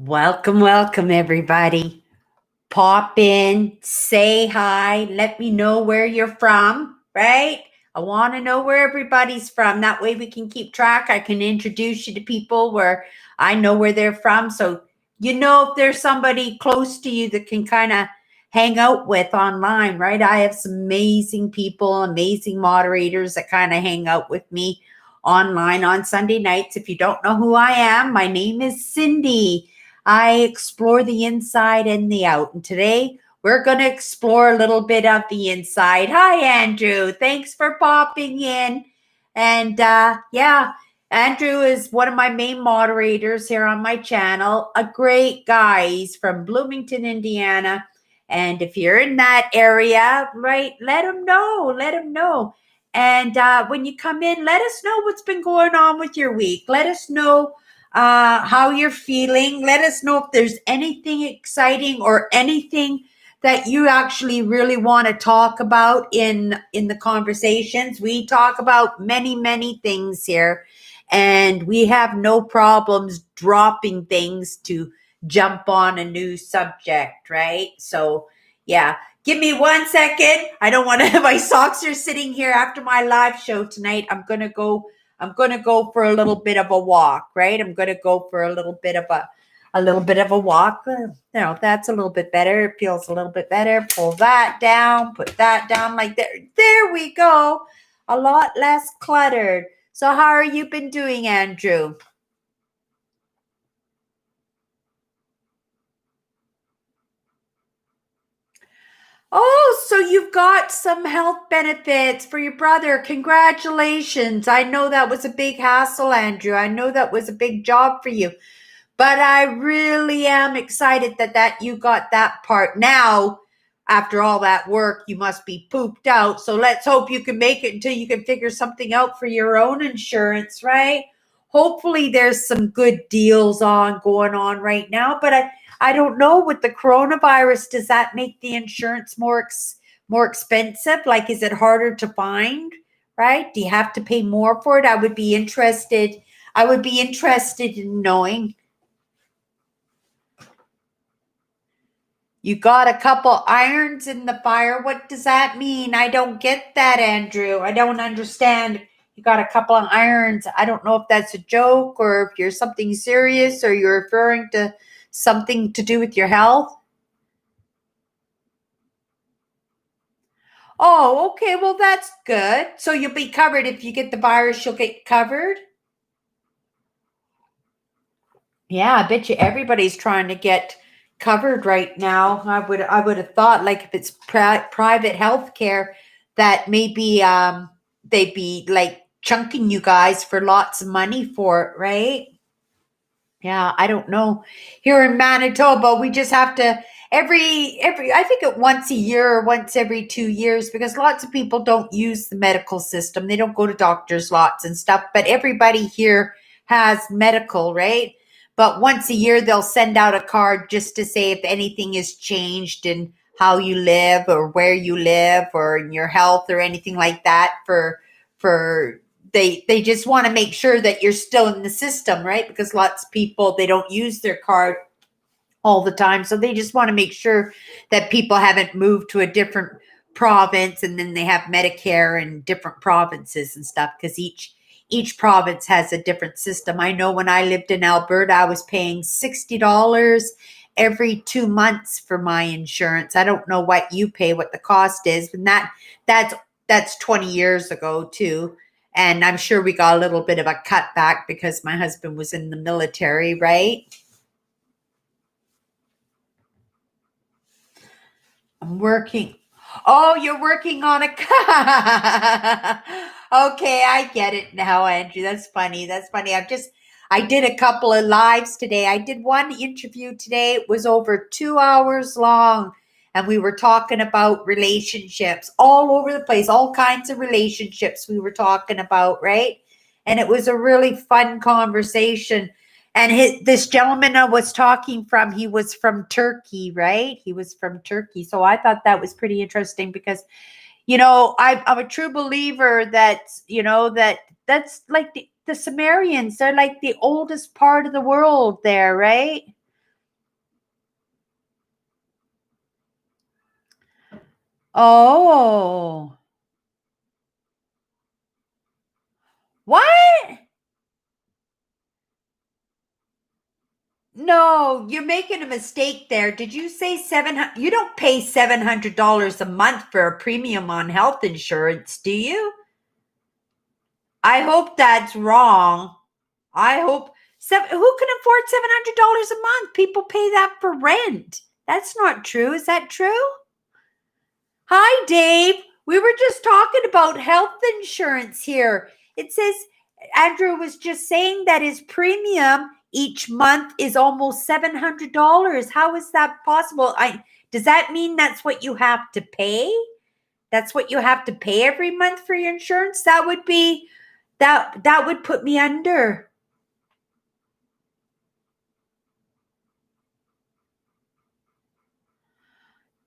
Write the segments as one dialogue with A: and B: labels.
A: Welcome, everybody. Pop in, say hi, let me know where you're from, right? I want to know where everybody's from. That way we can keep track. I can introduce you to people where I know where they're from. So, if there's somebody close to you that can kind of hang out with online, right? I have some amazing people, amazing moderators that kind of hang out with me online on Sunday nights. If you don't know who I am, my name is Cindy. I explore the inside and the out. And today we're going to explore a little bit of the inside. Hi, Andrew. Thanks for popping in. And yeah, Andrew is one of my main moderators here on my channel. A great guy. He's from Bloomington, Indiana. And if you're in that area, right, let him know. Let him know. And when you come in, let us know what's been going on with your week. Let us know how you're feeling. Let us know if there's anything exciting or anything that you actually really want to talk about in the conversations. We talk about many things here, and we have no problems dropping things to jump on a new subject, right? So yeah, give me 1 second. I don't want to my socks are sitting here after my live show tonight. I'm going to go for a little bit of a walk, right? I'm going to go for a little bit of a walk. That's a little bit better. It feels a little bit better. Pull that down, put that down like that. There we go. A lot less cluttered. So how are you been doing, Andrew? Oh, so you've got some health benefits for your brother. Congratulations. I know that was a big hassle, Andrew. I know that was a big job for you. But I really am excited that you got that part. Now, after all that work, you must be pooped out. So let's hope you can make it until you can figure something out for your own insurance, right? Hopefully there's some good deals going on right now, but I don't know with the coronavirus, does that make the insurance more expensive? Like, is it harder to find, right? Do you have to pay more for it? I would be interested in knowing. You got a couple irons in the fire. What does that mean? I don't get that, Andrew. I don't understand. You got a couple of irons. I don't know if that's a joke or if you're something serious or you're referring to something to do with your health. Oh, okay. Well, that's good. So you'll be covered if you get the virus, you'll get covered. Yeah, I bet you everybody's trying to get covered right now. I would have thought like if it's private health care that maybe they'd be like chunking you guys for lots of money for it, right? Yeah, I don't know. Here in Manitoba, we just have to every I think it once a year or once every 2 years because lots of people don't use the medical system. They don't go to doctors lots and stuff, but everybody here has medical, right? But once a year they'll send out a card just to say if anything has changed in how you live or where you live or in your health or anything like that for they just want to make sure that you're still in the system, right? Because lots of people they don't use their card all the time, so they just want to make sure that people haven't moved to a different province and then they have Medicare in different provinces and stuff because each province has a different system. I know when I lived in Alberta, I was paying $60 every 2 months for my insurance. I don't know what you pay, what the cost is, but that's 20 years ago too. And I'm sure we got a little bit of a cutback because my husband was in the military, right? I'm working. Oh, you're working on a Okay, I get it now, Andrew. That's funny. That's funny. I did a couple of lives today. I did one interview today. It was over 2 hours long. And we were talking about relationships all over the place, all kinds of relationships we were talking about, right? And it was a really fun conversation. And this gentleman I was talking from, he was from Turkey, right? He was from Turkey. So I thought that was pretty interesting because, I'm a true believer that, that's like the Sumerians. They're like the oldest part of the world there, right? Oh, what? No, you're making a mistake there. Did you say 700? You don't pay $700 a month for a premium on health insurance, do you? I hope that's wrong. I hope who can afford $700 a month? People pay that for rent. That's not true. Is that true? Hi, Dave. We were just talking about health insurance here. It says Andrew was just saying that his premium each month is almost $700. How is that possible? Does that mean that's what you have to pay? That's what you have to pay every month for your insurance? That would be that would put me under.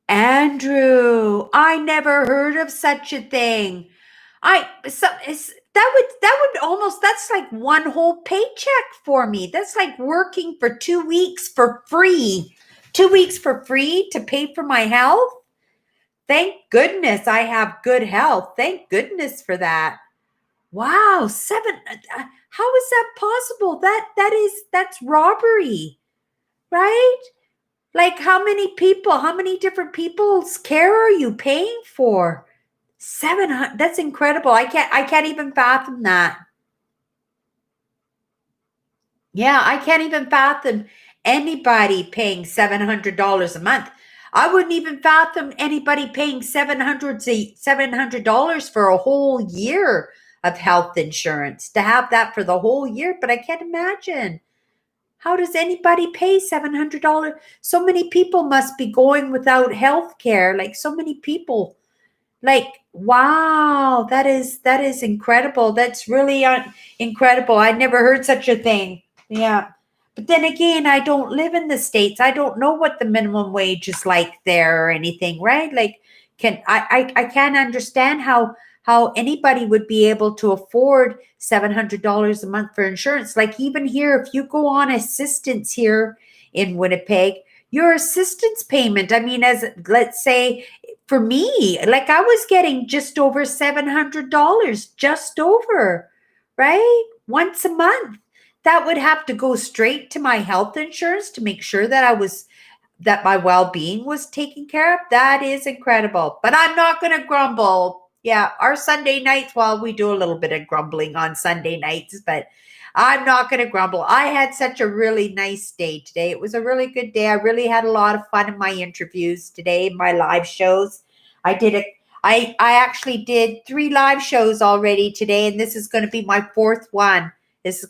A: Andrew, I never heard of such a thing. That would almost that's like one whole paycheck for me. That's like working for 2 weeks for free. 2 weeks for free to pay for my health. Thank goodness I have good health. Thank goodness for that. Wow, how is that possible? That's robbery, right? Like how many different people's care are you paying for? 700, that's incredible. I can't even fathom that. Yeah, I can't even fathom anybody paying $700 a month. I wouldn't even fathom anybody paying $700 for a whole year of health insurance to have that for the whole year, but I can't imagine. How does anybody pay $700? So many people must be going without health care, like so many people. Like, wow, that is incredible. That's really incredible. I never heard such a thing. Yeah. But then again, I don't live in the States. I don't know what the minimum wage is like there or anything, right? Like I can't understand how anybody would be able to afford $700 a month for insurance. Like even here, if you go on assistance here in Winnipeg, your assistance payment, I mean, as let's say for me, like I was getting just over $700, just over, right? Once a month. That would have to go straight to my health insurance to make sure that my well-being was taken care of. That is incredible. But I'm not going to grumble. Yeah, our Sunday nights, well, we do a little bit of grumbling on Sunday nights, but I'm not going to grumble. I had such a really nice day today. It was a really good day. I really had a lot of fun in my interviews today, my live shows. I did a I actually did 3 live shows already today, and this is going to be my fourth one. Is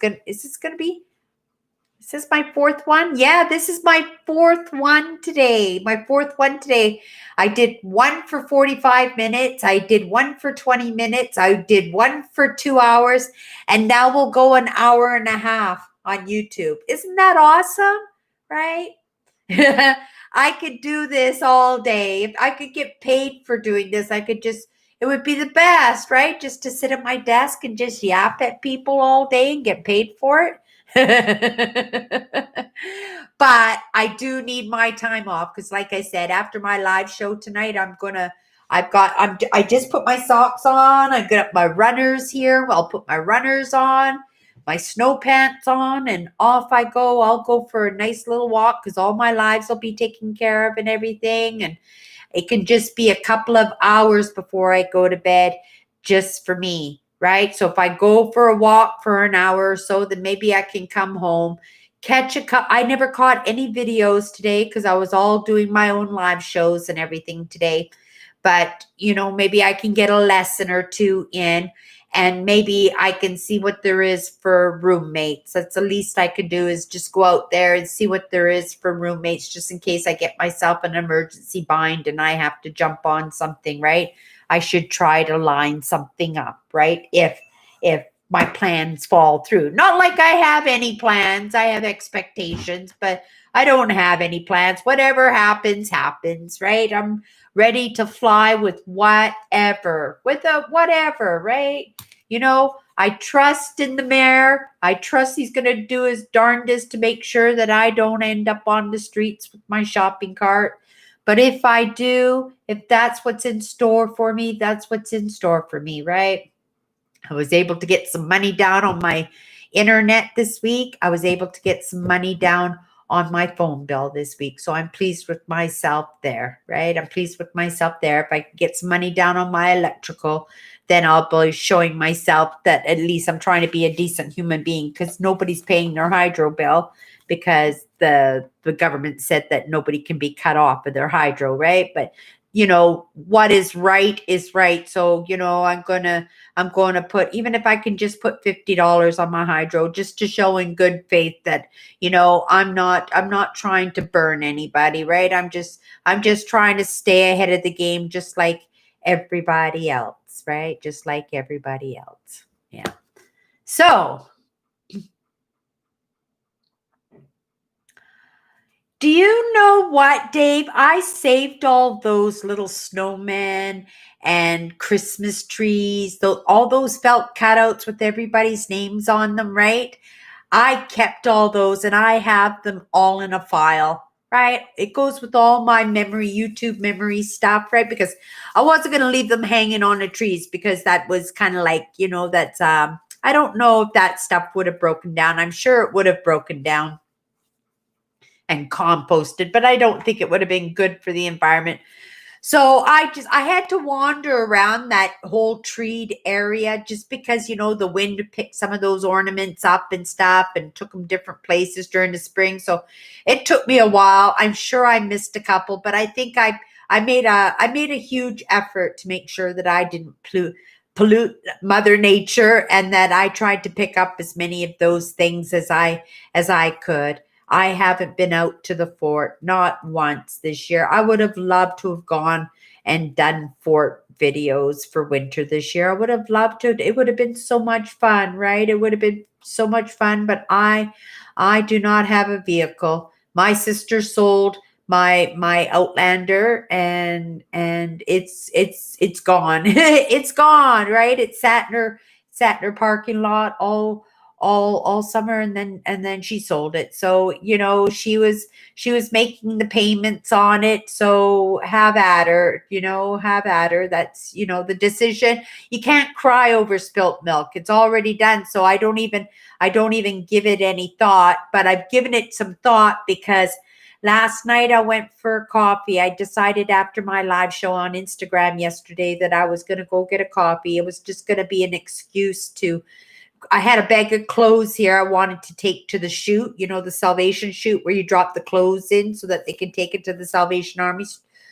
A: this my fourth one? Yeah, this is my fourth one today. My fourth one today. I did one for 45 minutes. I did one for 20 minutes. I did one for 2 hours. And now we'll go an hour and a half on YouTube. Isn't that awesome? Right? I could do this all day. If I could get paid for doing this, it would be the best, right? Just to sit at my desk and just yap at people all day and get paid for it. But I do need my time off because, like I said, after my live show tonight, I just put my socks on. I got my runners here. I'll put my runners on, my snow pants on, and off I go. I'll go for a nice little walk because all my lives will be taken care of and everything. And it can just be a couple of hours before I go to bed just for me, right? So if I go for a walk for an hour or so, then maybe I can come home, catch a cup. I never caught any videos today because I was all doing my own live shows and everything today. But, maybe I can get a lesson or two in and maybe I can see what there is for roommates. That's the least I can do is just go out there and see what there is for roommates just in case I get myself an emergency bind and I have to jump on something, right? I should try to line something up, right? If my plans fall through. Not like I have any plans. I have expectations, but I don't have any plans. Whatever happens, happens, right? I'm ready to fly with whatever, right? I trust in the mayor. I trust he's going to do his darndest to make sure that I don't end up on the streets with my shopping cart. But if I do, if that's what's in store for me, that's what's in store for me, right? I was able to get some money down on my internet this week. I was able to get some money down on my phone bill this week. So I'm pleased with myself there, right? I'm pleased with myself there. If I can get some money down on my electrical, then I'll be showing myself that at least I'm trying to be a decent human being, because nobody's paying their hydro bill, because the government said that nobody can be cut off of their hydro, right? But what is right is right. So, I'm going to put, even if I can just put $50 on my hydro, just to show in good faith that, I'm not trying to burn anybody, right? I'm just trying to stay ahead of the game, just like everybody else, right? Just like everybody else. Yeah. So, do you know what, Dave? I saved all those little snowmen and Christmas trees, all those felt cutouts with everybody's names on them, right? I kept all those and I have them all in a file, right? It goes with all my YouTube memory stuff, right? Because I wasn't going to leave them hanging on the trees, because that was kind of like, that's, I don't know if that stuff would have broken down. I'm sure it would have broken down and composted, but I don't think it would have been good for the environment. So I had to wander around that whole treed area, just because, the wind picked some of those ornaments up and stuff and took them different places during the spring. So it took me a while. I'm sure I missed a couple, but I think I made a huge effort to make sure that I didn't pollute Mother Nature, and that I tried to pick up as many of those things as I could. I haven't been out to the fort, not once this year. I would have loved to have gone and done fort videos for winter this year. I would have loved to. It would have been so much fun, right? It would have been so much fun, but I do not have a vehicle. My sister sold my Outlander, and it's gone. It's gone, right? It sat in her parking lot all summer, and then she sold it. So, she was making the payments on it. So have at her, have at her. That's, the decision. You can't cry over spilt milk. It's already done. So I don't even give it any thought, but I've given it some thought, because last night I went for coffee. I decided after my live show on Instagram yesterday that I was going to go get a coffee. It was just going to be an excuse I had a bag of clothes here I wanted to take to the chute, the Salvation chute where you drop the clothes in so that they can take it to the Salvation Army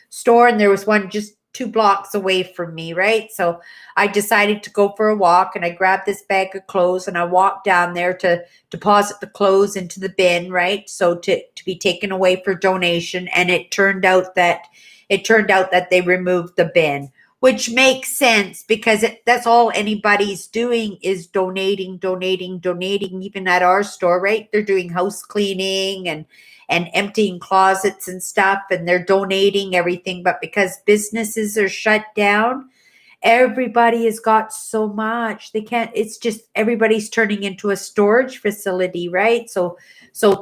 A: store. And there was one just 2 blocks away from me, right? So I decided to go for a walk, and I grabbed this bag of clothes and I walked down there to deposit the clothes into the bin, right? So to be taken away for donation. And it turned out that they removed the bin, which makes sense, because that's all anybody's doing is donating, even at our store, right? They're doing house cleaning and emptying closets and stuff, and they're donating everything. But because businesses are shut down, everybody has got so much. They can't, it's just everybody's turning into a storage facility, right? So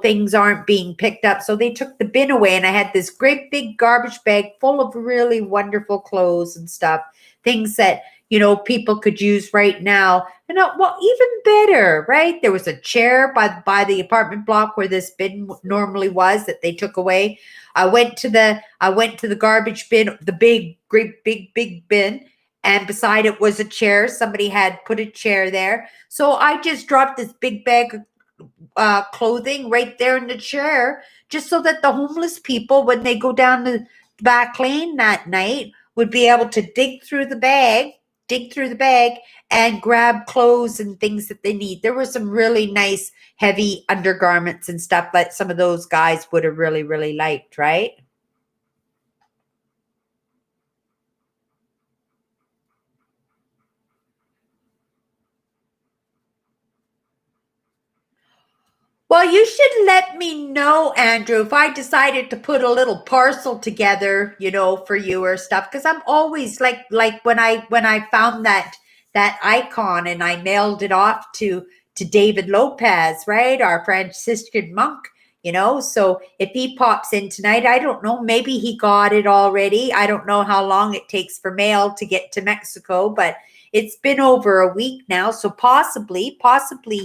A: things aren't being picked up. So they took the bin away, and I had this great big garbage bag full of really wonderful clothes and stuff, things that, people could use right now. And well, even better, right? There was a chair by the apartment block where this bin normally was that they took away. I went to the garbage bin, the great big bin, and beside it was a chair. Somebody had put a chair there. So I just dropped this big bag of clothing right there in the chair, just so that the homeless people, when they go down the back lane that night, would be able to dig through the bag and grab clothes and things that they need. There were some really nice heavy undergarments and stuff that some of those guys would have really, really liked, right? Well, you should let me know, Andrew, if I decided to put a little parcel together, for you or stuff. Because I'm always like when I found that icon and I mailed it off to David Lopez, right, our Franciscan monk. So if he pops in tonight, I don't know, maybe he got it already. I don't know how long it takes for mail to get to Mexico, but it's been over a week now, so possibly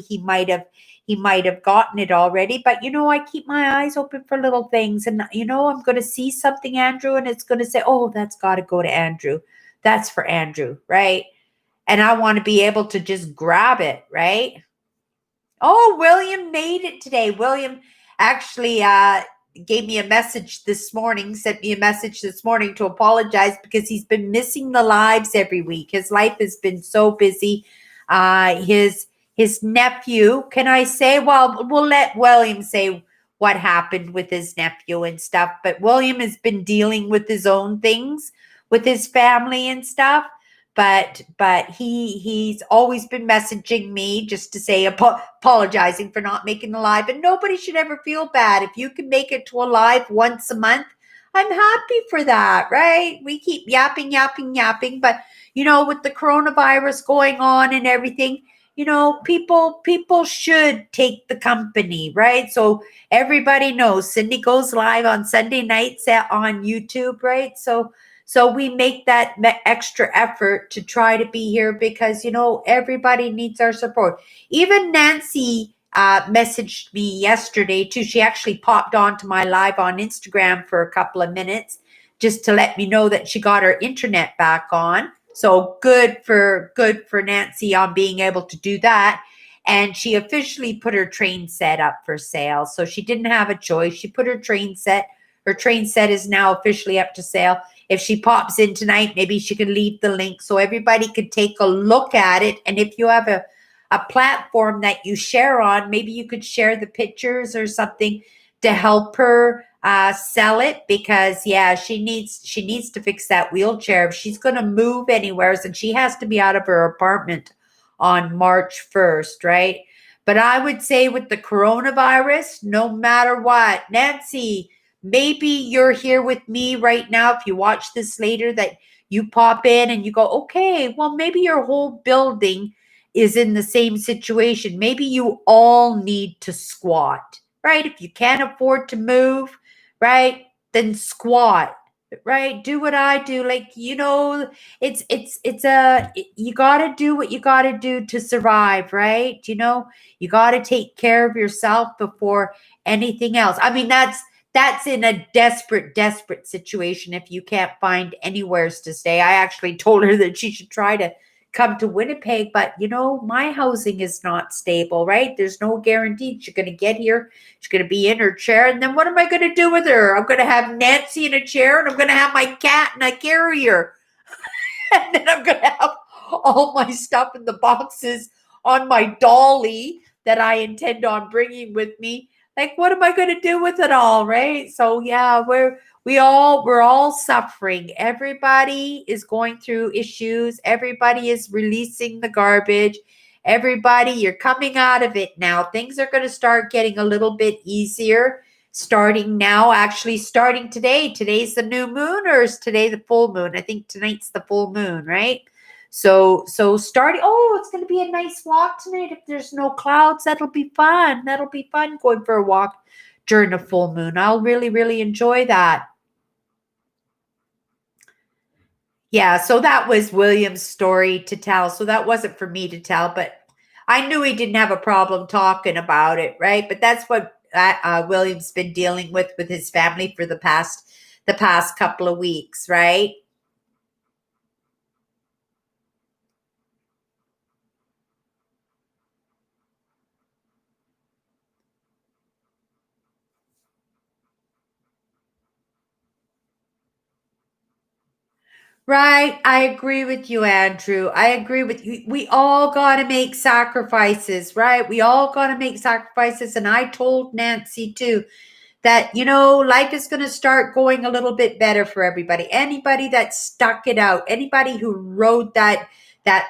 A: he might have gotten it already. But I keep my eyes open for little things, and I'm going to see something, Andrew, and it's going to say, oh, that's got to go to Andrew. That's for Andrew, right? And I want to be able to just grab it, right? Oh, William made it today. William actually gave me a message this morning, sent me a message this morning to apologize because he's been missing the lives every week. His life has been so busy. His nephew, can I say? Well, we'll let William say what happened with his nephew and stuff. But William has been dealing with his own things with his family and stuff. But he's always been messaging me just to say apologizing for not making the live, and nobody should ever feel bad if you can make it to a live once a month. I'm happy for that, right? We keep yapping, but with the coronavirus going on and everything, people should take the company, right? So everybody knows Cindy goes live on Sunday nights on YouTube, right? So we make that extra effort to try to be here because, everybody needs our support. Even Nancy messaged me yesterday too. She actually popped onto my live on Instagram for a couple of minutes just to let me know that she got her internet back on. So good for Nancy on being able to do that. And she officially put her train set up for sale. So she didn't have a choice. She put her train set. Her train set is now officially up to sale. If she pops in tonight, maybe she can leave the link so everybody could take a look at it. And if you have a platform that you share on, maybe you could share the pictures or something to help her sell it, because she needs to fix that wheelchair if she's going to move anywhere, and she has to be out of her apartment on March 1st, right? But I would say with the coronavirus, no matter what, Nancy, maybe you're here with me right now. If you watch this later, that you pop in and you go, okay, well, maybe your whole building is in the same situation. Maybe you all need to squat, right? If you can't afford to move, right, then squat, right? Do what I do. Like, you got to do what you got to do to survive, right? You got to take care of yourself before anything else. I mean, that's in a desperate situation if you can't find anywheres to stay. I actually told her that she should try to come to Winnipeg, but my housing is not stable, right? There's no guarantee she's going to get here. She's going to be in her chair, and then what am I going to do with her? I'm going to have Nancy in a chair, and I'm going to have my cat in a carrier, and then I'm going to have all my stuff in the boxes on my dolly that I intend on bringing with me. Like, what am I going to do with it all, right? So yeah, we're all suffering. Everybody is going through issues. Everybody is releasing the garbage. Everybody, you're coming out of it now. Things are going to start getting a little bit easier starting now, actually starting today. Today's the new moon, or is today the full moon? I think tonight's the full moon, right? So starting, it's going to be a nice walk tonight. If there's no clouds, that'll be fun. That'll be fun going for a walk during a full moon. I'll really, really enjoy that. Yeah, so that was William's story to tell. So that wasn't for me to tell, but I knew he didn't have a problem talking about it, right? But that's what William's been dealing with his family for the past couple of weeks, right? Right. I agree with you, Andrew. I agree with you. We all got to make sacrifices, right? We all got to make sacrifices. And I told Nancy too that, life is going to start going a little bit better for everybody. Anybody that stuck it out, anybody who rode that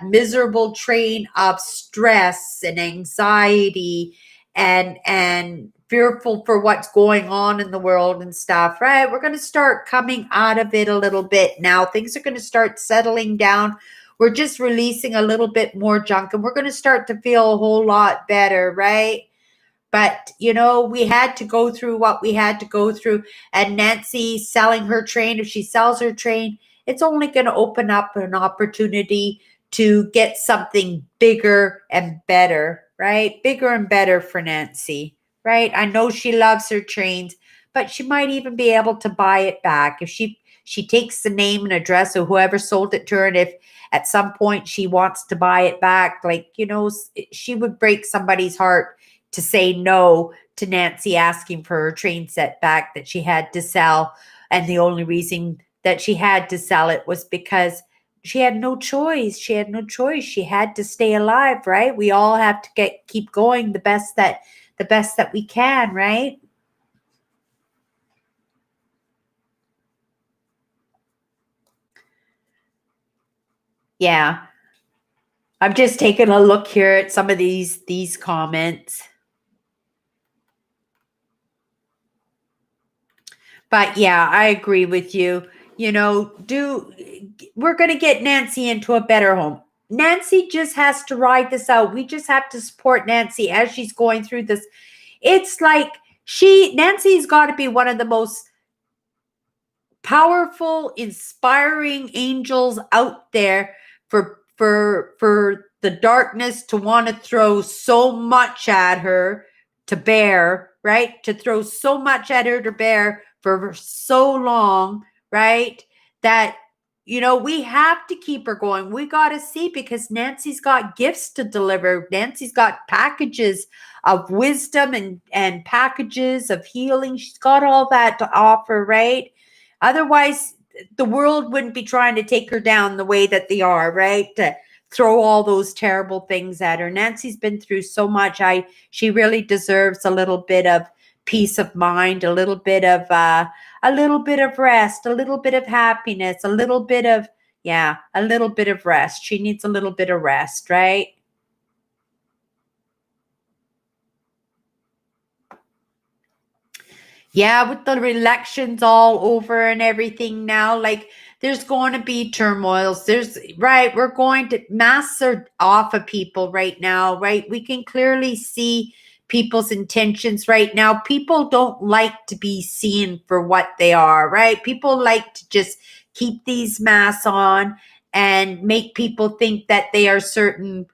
A: miserable train of stress and anxiety and fearful for what's going on in the world and stuff, right? We're going to start coming out of it a little bit now. Things are going to start settling down. We're just releasing a little bit more junk, and we're going to start to feel a whole lot better, right? But, we had to go through what we had to go through. And Nancy selling her train, if she sells her train, it's only going to open up an opportunity to get something bigger and better, right? Bigger and better for Nancy, right? I know she loves her trains, but she might even be able to buy it back if she takes the name and address of whoever sold it to her, and if at some point she wants to buy it back, like, she would break somebody's heart to say no to Nancy asking for her train set back that she had to sell. And the only reason that she had to sell it was because she had no choice. She had no choice. She had to stay alive, right? We all have to keep going the best that we can, right? Yeah. I'm just taking a look here at some of these comments. But yeah, I agree with you. We're going to get Nancy into a better home. Nancy just has to ride this out. We just have to support Nancy as she's going through this. It's like Nancy's got to be one of the most powerful, inspiring angels out there for the darkness to want to throw so much at her to bear, right? To throw so much at her to bear for so long, right? That we have to keep her going. We got to see, because Nancy's got gifts to deliver. Nancy's got packages of wisdom and packages of healing. She's got all that to offer, right? Otherwise, the world wouldn't be trying to take her down the way that they are, right? To throw all those terrible things at her. Nancy's been through so much. She really deserves a little bit of peace of mind, a little bit of rest, a little bit of happiness, a little bit of rest. She needs a little bit of rest, right? Yeah, with the elections all over and everything now, like, there's going to be turmoils. We're going to, masks are off of people right now, right? We can clearly see people's intentions right now. People don't like to be seen for what they are, right? People like to just keep these masks on and make people think that they are certain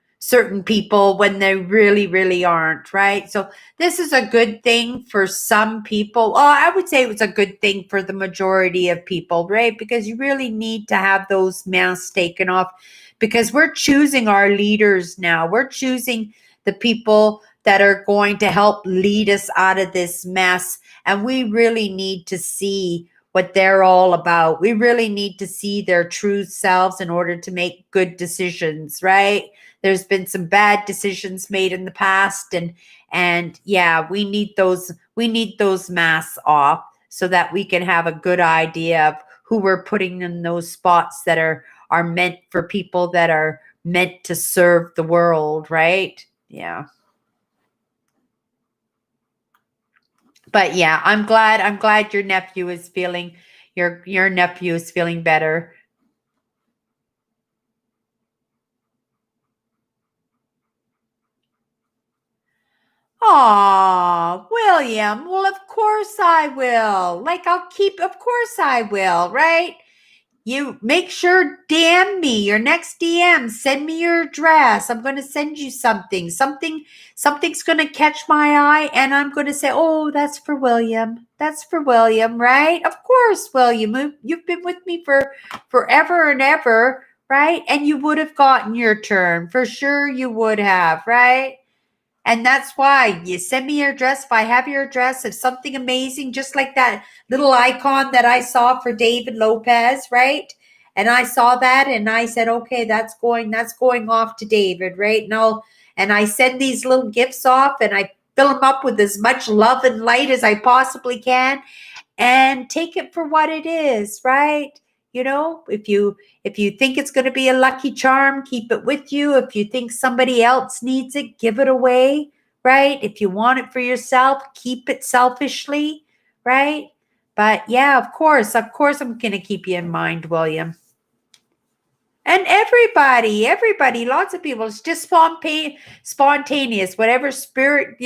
A: people when they really, really aren't, right? So this is a good thing for some people. Oh, I would say it was a good thing for the majority of people, right? Because you really need to have those masks taken off, because we're choosing our leaders now. We're choosing the people that are going to help lead us out of this mess. And we really need to see what they're all about. We really need to see their true selves in order to make good decisions, right? There's been some bad decisions made in the past, and yeah, we need those masks off so that we can have a good idea of who we're putting in those spots that are meant for people that are meant to serve the world, right? Yeah. But yeah, I'm glad your nephew is feeling better. Aw, William. Well, of course I will. Like, of course I will, right? You make sure DM me your next DM. Send me your address. I'm going to send you something. Something's going to catch my eye, and I'm going to say, "Oh, that's for William. That's for William, right?" Of course, William. You've been with me for forever and ever, right? And you would have gotten your turn. For sure you would have, right? And that's why you send me your address. If I have your address, if something amazing, just like that little icon that I saw for David Lopez, right? And I saw that and I said, okay, that's going off to David, right? And I send these little gifts off and I fill them up with as much love and light as I possibly can, and take it for what it is, right? If you think it's going to be a lucky charm, keep it with you. If you think somebody else needs it, give it away, right? If you want it for yourself, keep it selfishly, right? But yeah, of course I'm going to keep you in mind, William. And everybody, lots of people. It's just spontaneous. Whatever spirit,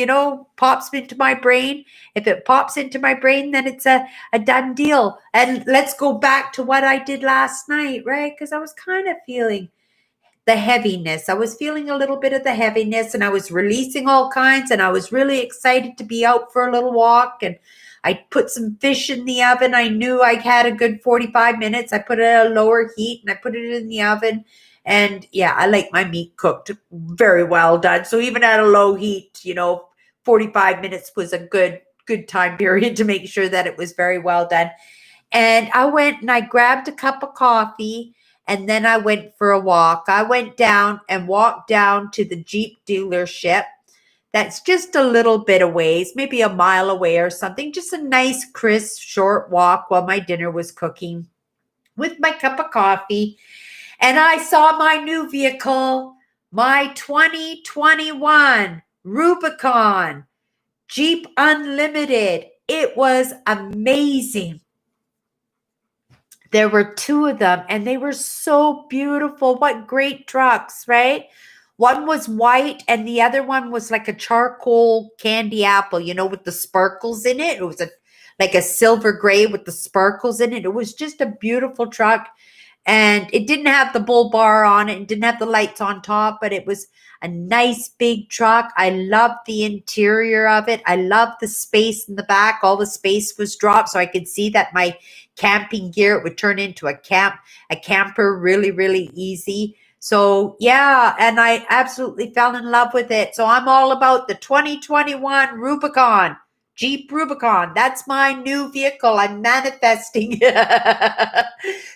A: pops into my brain. If it pops into my brain, then it's a done deal. And let's go back to what I did last night, right? Because I was kind of feeling the heaviness. I was feeling a little bit of the heaviness, and I was releasing all kinds, and I was really excited to be out for a little walk. And I put some fish in the oven. I knew I had a good 45 minutes. I put it at a lower heat and I put it in the oven. And yeah, I like my meat cooked very well done. So even at a low heat, 45 minutes was a good time period to make sure that it was very well done. And I went and I grabbed a cup of coffee, and then I went for a walk. I went down and walked down to the Jeep dealership. That's just a little bit of ways, maybe a mile away or something. Just a nice, crisp, short walk while my dinner was cooking with my cup of coffee. And I saw my new vehicle, my 2021 Rubicon Jeep Unlimited. It was amazing. There were two of them, and they were so beautiful. What great trucks, right? One was white, and the other one was like a charcoal candy apple, with the sparkles in it. It was like a silver gray with the sparkles in it. It was just a beautiful truck. And it didn't have the bull bar on it and didn't have the lights on top, but it was a nice big truck. I loved the interior of it. I loved the space in the back. All the space was dropped so I could see that my camping gear, it would turn into a camper really, really easy. So yeah, and I absolutely fell in love with it. So I'm all about the 2021 Rubicon. Jeep Rubicon. That's my new vehicle. I'm manifesting.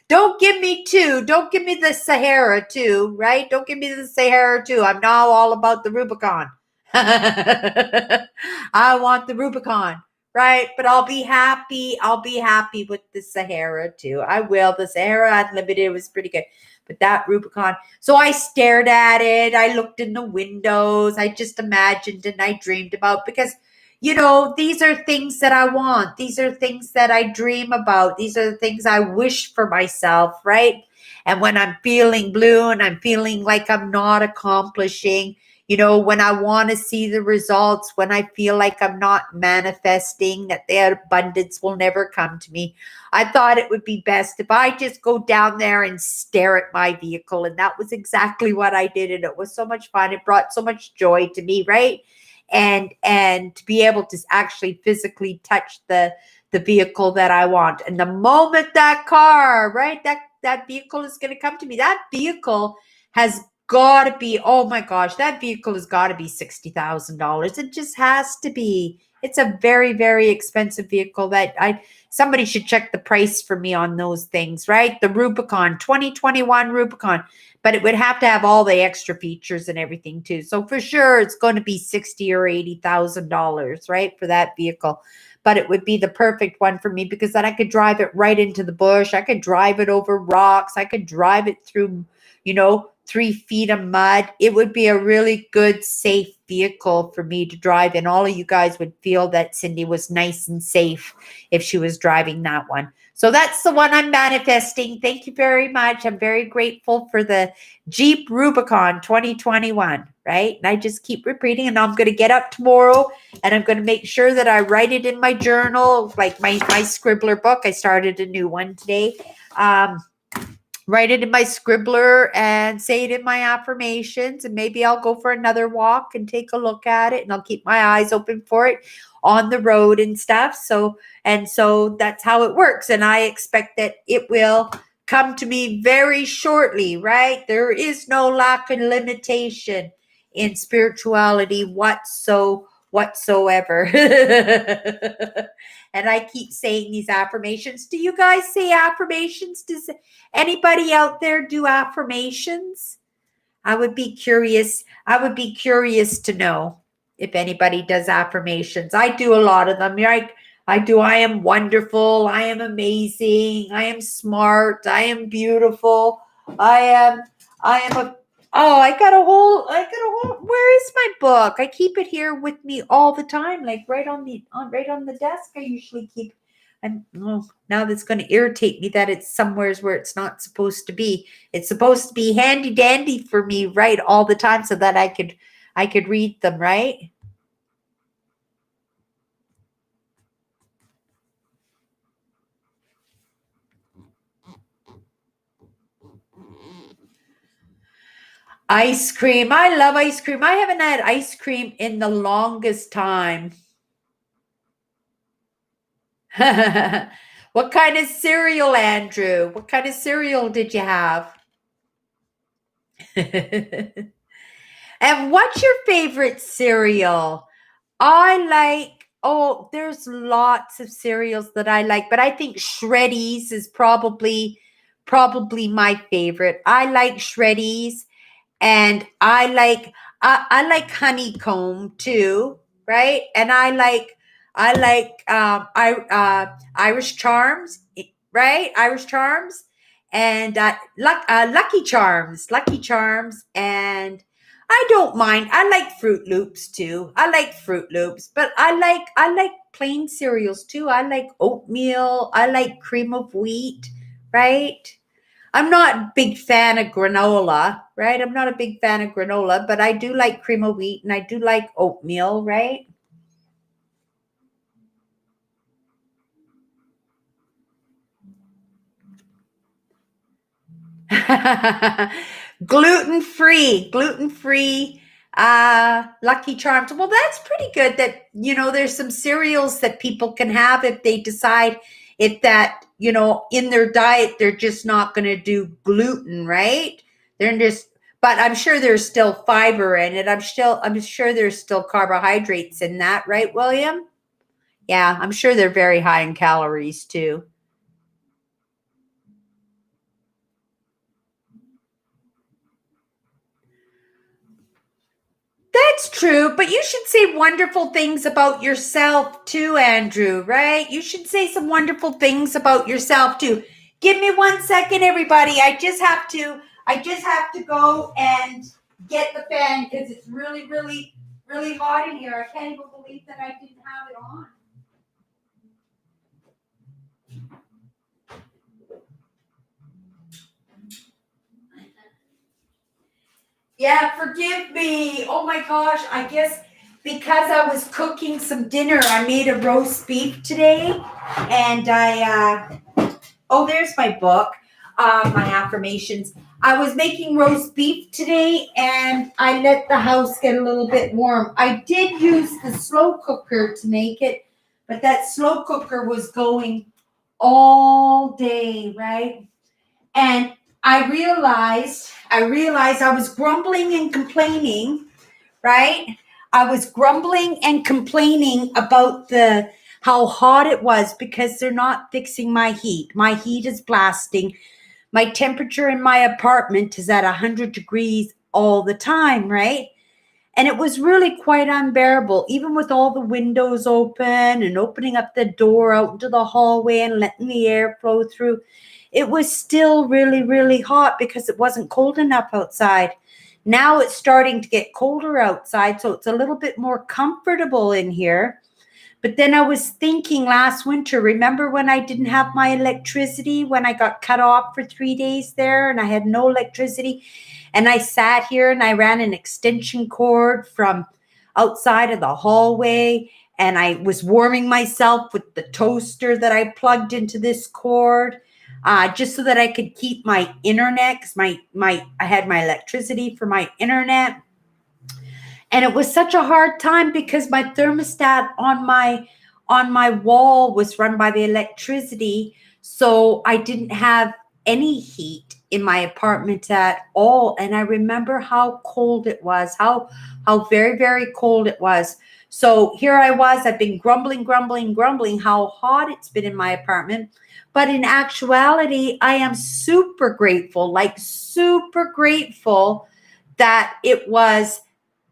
A: Don't give me two. Don't give me the Sahara too, right? Don't give me the Sahara too. I'm now all about the Rubicon. I want the Rubicon, right? But I'll be happy. I'll be happy with the Sahara too. I will. The Sahara Unlimited was pretty good. But that Rubicon. So I stared at it. I looked in the windows. I just imagined and I dreamed about, because these are things that I want. These are things that I dream about. These are the things I wish for myself, right? And when I'm feeling blue and I'm feeling like I'm not accomplishing, when I want to see the results, when I feel like I'm not manifesting, that the abundance will never come to me, I thought it would be best if I just go down there and stare at my vehicle. And that was exactly what I did. And it was so much fun. It brought so much joy to me, right? And to be able to actually physically touch the vehicle that I want. And the moment that car, right, that vehicle is going to come to me, that vehicle has got to be, oh my gosh, that vehicle has got to be $60,000. It just has to be. It's a very, very expensive vehicle that somebody should check the price for me on those things, right? The Rubicon, 2021 Rubicon. But it would have to have all the extra features and everything too. So for sure, it's going to be $60,000 or $80,000, right, for that vehicle. But it would be the perfect one for me, because then I could drive it right into the bush. I could drive it over rocks. I could drive it through, 3 feet of mud. It would be a really good, safe vehicle for me to drive. And all of you guys would feel that Cindy was nice and safe if she was driving that one. So that's the one I'm manifesting. Thank you very much. I'm very grateful for the Jeep Rubicon 2021, right? And I just keep repeating, and I'm going to get up tomorrow and I'm going to make sure that I write it in my journal, like my scribbler book. I started a new one today. Write it in my scribbler and say it in my affirmations, and maybe I'll go for another walk and take a look at it, and I'll keep my eyes open for it on the road and stuff. So that's how it works. And I expect that it will come to me very shortly, right? There is no lack and limitation in spirituality whatsoever. And I keep saying these affirmations. Do you guys say affirmations? Does anybody out there do affirmations? I would be curious. I would be curious to know if anybody does affirmations. I do a lot of them. I do. I am wonderful. I am amazing. I am smart. I am beautiful. I am a I got a whole, where is my book? I keep it here with me all the time, like right on the desk. I usually keep Now that's going to irritate me that it's somewheres where it's not supposed to be. It's supposed to be handy dandy for me, right, all the time so that I could read them, right? Ice cream. I love ice cream. I haven't had ice cream in the longest time. What kind of cereal, Andrew? What kind of cereal did you have? And what's your favorite cereal? There's lots of cereals that I like, but I think Shreddies is probably my favorite. I like Shreddies. And I like honeycomb too, right? And I like Irish Charms, right? Irish Charms and Lucky Charms, and I don't mind. I like Fruit Loops too. I like Fruit Loops, but I like plain cereals too. I like oatmeal. I like cream of wheat, right? I'm not a big fan of granola, right? I'm not a big fan of granola, but I do like cream of wheat and I do like oatmeal, right? Gluten free, Lucky Charms. Well, that's pretty good that, there's some cereals that people can have if they decide if that, in their diet, they're just not going to do gluten, right? They're just, but I'm sure there's still fiber in it. I'm sure there's still carbohydrates in that, right, William? Yeah, I'm sure they're very high in calories too. That's true, but you should say wonderful things about yourself too, Andrew, right? You should say some wonderful things about yourself too. Give me 1 second, everybody. I just have to go and get the fan because it's really, really, really hot in here. I can't even believe that I didn't have it on. Yeah, forgive me. Oh my gosh. I guess because I was cooking some dinner, I made a roast beef today. And there's my book, my affirmations. I was making roast beef today and I let the house get a little bit warm. I did use the slow cooker to make it, but that slow cooker was going all day, right? And I realized I was grumbling and complaining, right? I was grumbling and complaining about the how hot it was because they're not fixing my heat. My heat is blasting. My temperature in my apartment is at 100 degrees all the time, right? And it was really quite unbearable, even with all the windows open and opening up the door out into the hallway and letting the air flow through. It was still really, really hot because it wasn't cold enough outside. Now it's starting to get colder outside, so it's a little bit more comfortable in here. But then I was thinking last winter, remember when I didn't have my electricity, when I got cut off for 3 days there and I had no electricity? And I sat here and I ran an extension cord from outside of the hallway and I was warming myself with the toaster that I plugged into this cord. Just so that I could keep my internet, because I had my electricity for my internet, and it was such a hard time because my thermostat on my wall was run by the electricity, so I didn't have any heat in my apartment at all. And I remember how cold it was, how very, very cold it was. So here I was, I've been grumbling how hot it's been in my apartment. But in actuality, I am super grateful, like super grateful that it was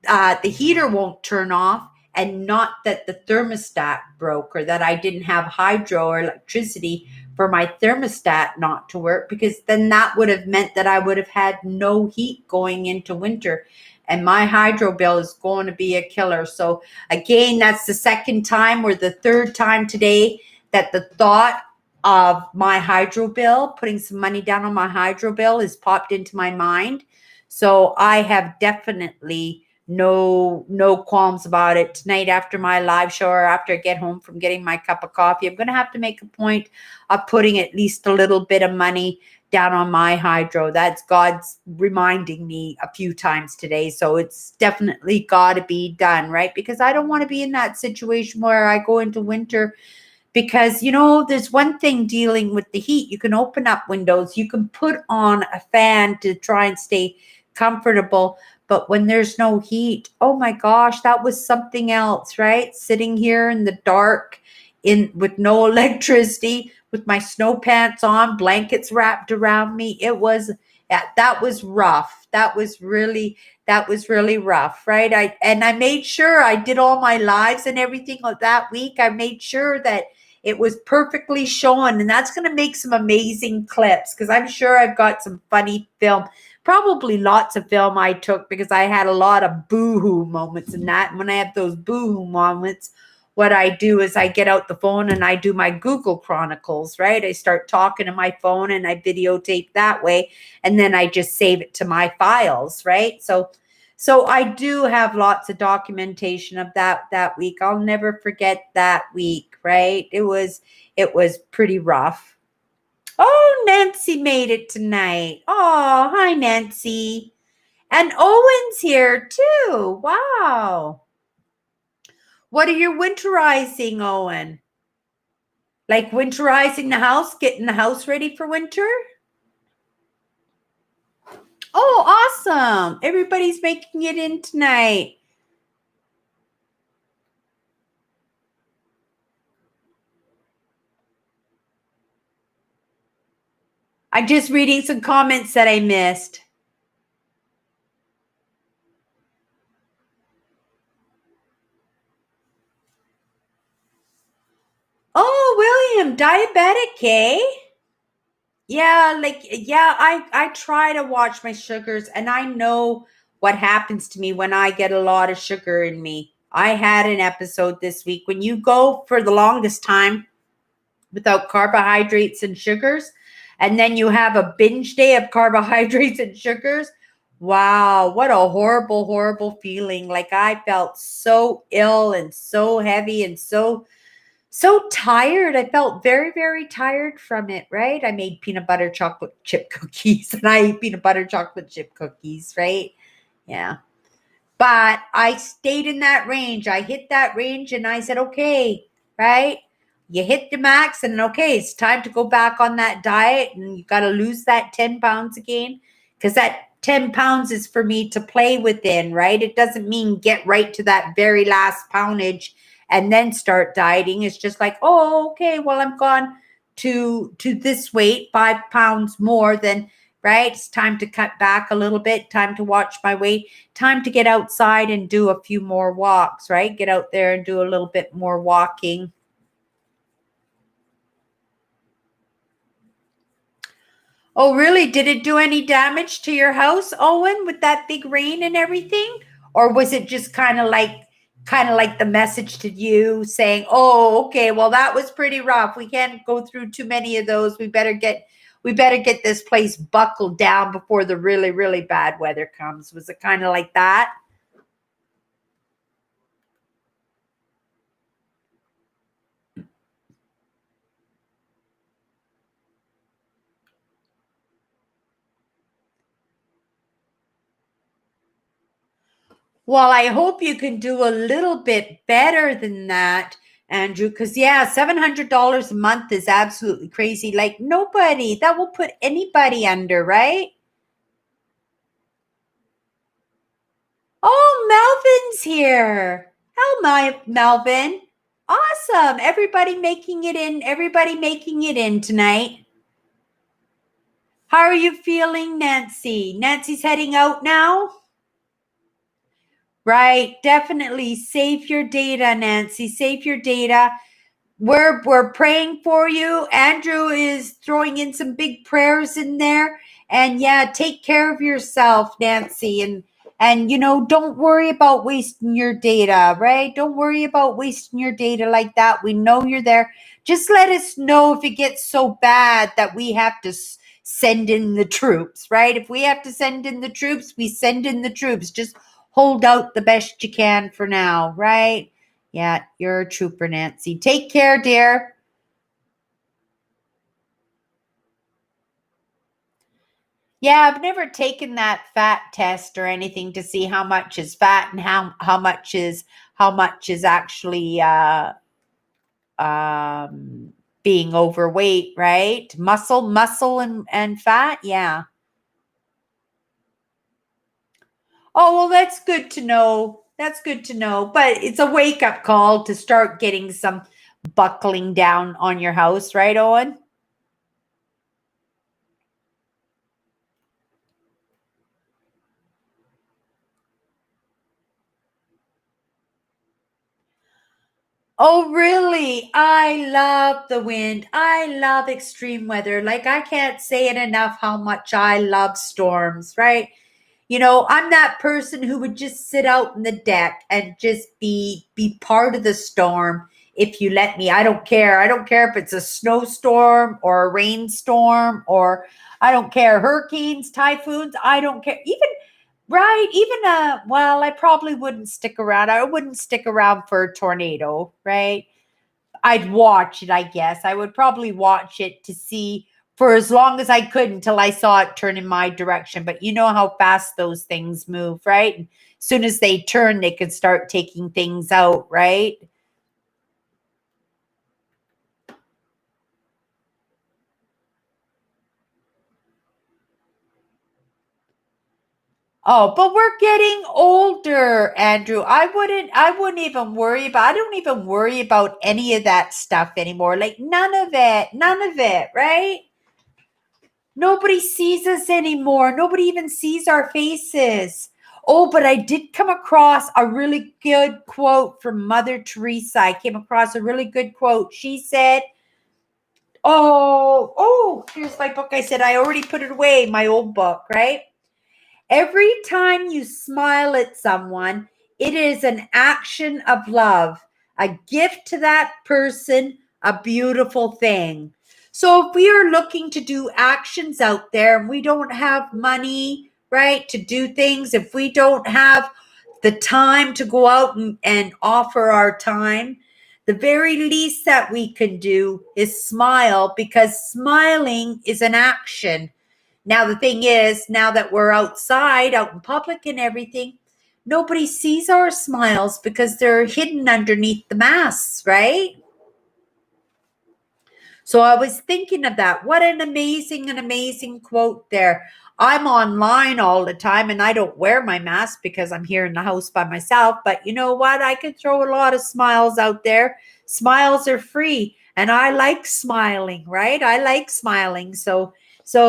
A: the heater won't turn off and not that the thermostat broke or that I didn't have hydro or electricity for my thermostat not to work, because then that would have meant that I would have had no heat going into winter and my hydro bill is going to be a killer. So again, that's the second time or the third time today that the thought of my hydro bill, putting some money down on my hydro bill, has popped into my mind. So I have definitely no qualms about it. Tonight after my live show, or after I get home from getting my cup of coffee, I'm going to have to make a point of putting at least a little bit of money down on my hydro. That's God's reminding me a few times today. So it's definitely got to be done, right? Because I don't want to be in that situation where I go into winter, because there's one thing dealing with the heat. You can open up windows, you can put on a fan to try and stay comfortable, but when there's no heat, oh my gosh, that was something else, right? Sitting here in the dark, in with no electricity, with my snow pants on, blankets wrapped around me. That was rough. That was really rough, right? I made sure I did all my lives and everything of that week. I made sure that it was perfectly shown, and that's going to make some amazing clips, because I'm sure I've got some funny film, probably lots of film I took, because I had a lot of boo-hoo moments in that. And when I have those boo-hoo moments, what I do is I get out the phone and I do my Google Chronicles, right? I start talking to my phone and I videotape that way, and then I just save it to my files, right? So I do have lots of documentation of that week. I'll never forget that week, right? It was pretty rough. Oh, Nancy made it tonight. Oh, hi, Nancy. And Owen's here too. Wow. What are you winterizing, Owen? Like winterizing the house, getting the house ready for winter? Oh, awesome. Everybody's making it in tonight. I'm just reading some comments that I missed. Oh, William, diabetic, eh? Yeah, I try to watch my sugars, and I know what happens to me when I get a lot of sugar in me. I had an episode this week when you go for the longest time without carbohydrates and sugars, and then you have a binge day of carbohydrates and sugars. Wow, what a horrible, horrible feeling. Like, I felt so ill and so heavy and so tired. I felt very, very tired from it, right? I made peanut butter chocolate chip cookies, and I ate peanut butter chocolate chip cookies, right? Yeah. But I stayed in that range. I hit that range and I said, okay, right? You hit the max, and okay, it's time to go back on that diet, and you got to lose that 10 pounds again, because that 10 pounds is for me to play within, right? It doesn't mean get right to that very last poundage and then start dieting. It's just like, oh, okay, well, I'm gone to this weight, 5 pounds more than, right? It's time to cut back a little bit, time to watch my weight, time to get outside and do a few more walks, right? Get out there and do a little bit more walking. Oh, really? Did it do any damage to your house, Owen, with that big rain and everything? Or was it just kind of like the message to you saying, "Oh, okay, well, that was pretty rough. We can't go through too many of those. We better get this place buckled down before the really, really bad weather comes." Was it kind of like that? Well, I hope you can do a little bit better than that, Andrew, because, yeah, $700 a month is absolutely crazy. Like, nobody, that will put anybody under, right? Oh, Melvin's here. How my Melvin? Awesome. Everybody making it in tonight. How are you feeling, Nancy? Nancy's heading out now? Right, definitely save your data, Nancy. Save your data. We're praying for you. Andrew is throwing in some big prayers in there. And yeah, take care of yourself, Nancy. And, don't worry about wasting your data, right? Don't worry about wasting your data like that. We know you're there. Just let us know if it gets so bad that we have to send in the troops, right? If we have to send in the troops, we send in the troops. Just hold out the best you can for now, right? Yeah, you're a trooper, Nancy. Take care, dear. Yeah, I've never taken that fat test or anything to see how much is fat and how much is actually being overweight, right? Muscle and fat, yeah. Oh, well, that's good to know. That's good to know. But it's a wake up call to start getting some buckling down on your house, right, Owen? Oh, really? I love the wind. I love extreme weather. Like, I can't say it enough how much I love storms, right? I'm that person who would just sit out in the deck and just be part of the storm if you let me. I don't care. I don't care if it's a snowstorm or a rainstorm, or I don't care, hurricanes, typhoons, I don't care. Even right, even well, I probably wouldn't stick around. I wouldn't stick around for a tornado, right? I'd watch it, I guess. I would probably watch it to see for as long as I could until I saw it turn in my direction. But you know how fast those things move, right? And as soon as they turn, they could start taking things out, right? Oh, but we're getting older, Andrew. I wouldn't even worry about I don't even worry about any of that stuff anymore. Like none of it. None of it, right? Nobody sees us anymore. Nobody even sees our faces. Oh, but I did come across a really good quote from Mother Teresa. I came across a really good quote. She said, here's my book. I said, I already put it away, my old book, right? Every time you smile at someone, it is an action of love, a gift to that person, a beautiful thing. So if we are looking to do actions out there and we don't have money, right, to do things, if we don't have the time to go out and offer our time, the very least that we can do is smile, because smiling is an action. Now, the thing is, now that we're outside, out in public and everything, nobody sees our smiles because they're hidden underneath the masks, right? So I was thinking of that. What an amazing quote there. I'm online all the time and I don't wear my mask because I'm here in the house by myself. But you know what? I can throw a lot of smiles out there. Smiles are free. And I like smiling, right? I like smiling. So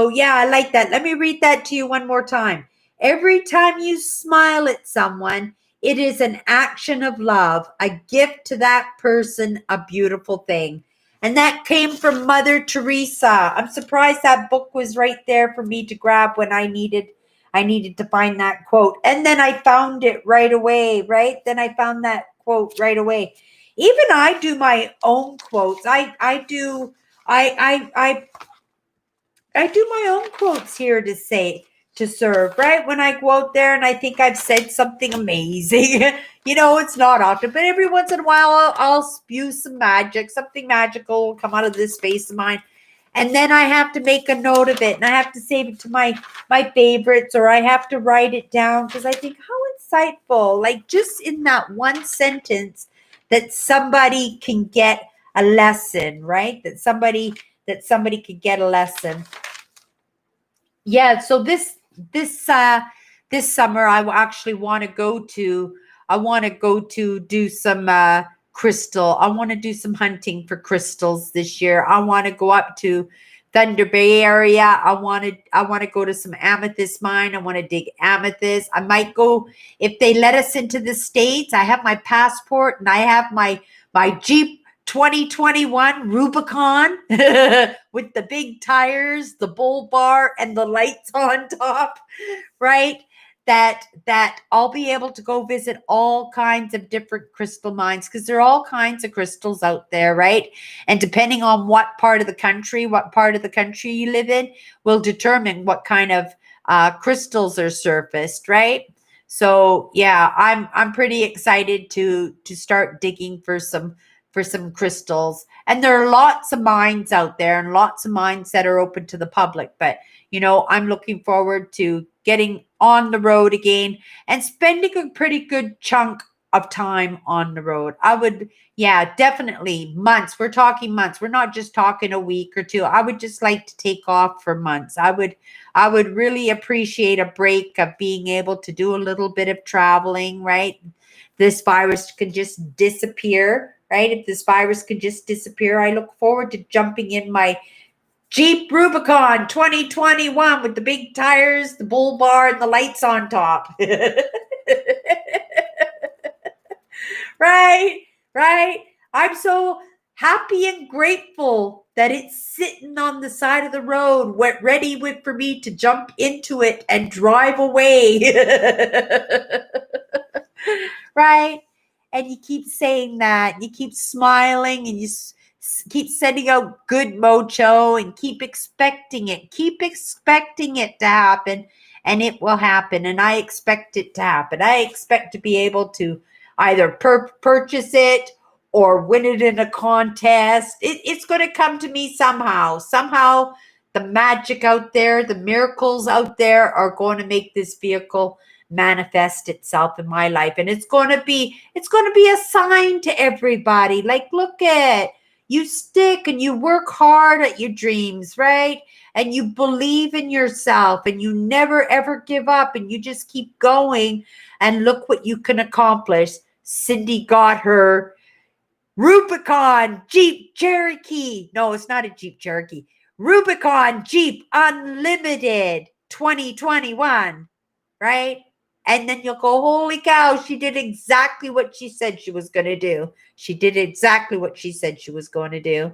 A: yeah, I like that. Let me read that to you one more time. Every time you smile at someone, it is an action of love, a gift to that person, a beautiful thing. And that came from Mother Teresa. I'm surprised that book was right there for me to grab when I needed to find that quote. And then I found it right away, right? Then I found that quote right away. Even I do my own quotes. I do my own quotes here to serve, right? When I go out there and I think I've said something amazing, it's not often, but every once in a while I'll spew some magic, something magical will come out of this space of mine. And then I have to make a note of it and I have to save it to my favorites, or I have to write it down because I think how insightful, like just in that one sentence, that somebody can get a lesson, right? That somebody could get a lesson. Yeah, so this summer actually want to go to do some crystal. I want to do some hunting for crystals this year. I want to go up to Thunder Bay area. I want to go to some amethyst mine. I want to dig amethyst. I might go if they let us into the States. I have my passport and I have my Jeep 2021 Rubicon with the big tires, the bull bar, and the lights on top, right? that I'll be able to go visit all kinds of different crystal mines, because there are all kinds of crystals out there, right? And depending on what part of the country you live in will determine what kind of crystals are surfaced, right? So yeah, I'm pretty excited to start digging for some crystals. And there are lots of mines out there and lots of mines that are open to the public. But, I'm looking forward to getting on the road again and spending a pretty good chunk of time on the road. Yeah, definitely months. We're talking months. We're not just talking a week or two. I would just like to take off for months. I would really appreciate a break of being able to do a little bit of traveling, right? This virus could just disappear, right? If this virus could just disappear, I look forward to jumping in my Jeep Rubicon 2021 with the big tires, the bull bar, and the lights on top. Right, right. I'm so happy and grateful that it's sitting on the side of the road, ready for me to jump into it and drive away. Right? And you keep saying that, you keep smiling, and you keep sending out good mojo, and keep expecting it to happen, and it will happen. And I expect it to happen. I expect to be able to either purchase it or win it in a contest. It's going to come to me somehow. The magic out there, the miracles out there are going to make this vehicle manifest itself in my life. And it's going to be a sign to everybody. Like, look at, you stick and you work hard at your dreams, right? And you believe in yourself, and you never ever give up, and you just keep going, and look what you can accomplish. Cindy got her Rubicon Jeep Cherokee. No, it's not a Jeep Cherokee. Rubicon Jeep Unlimited 2021, right? And then you'll go, holy cow, she did exactly what she said she was going to do. She did exactly what she said she was going to do.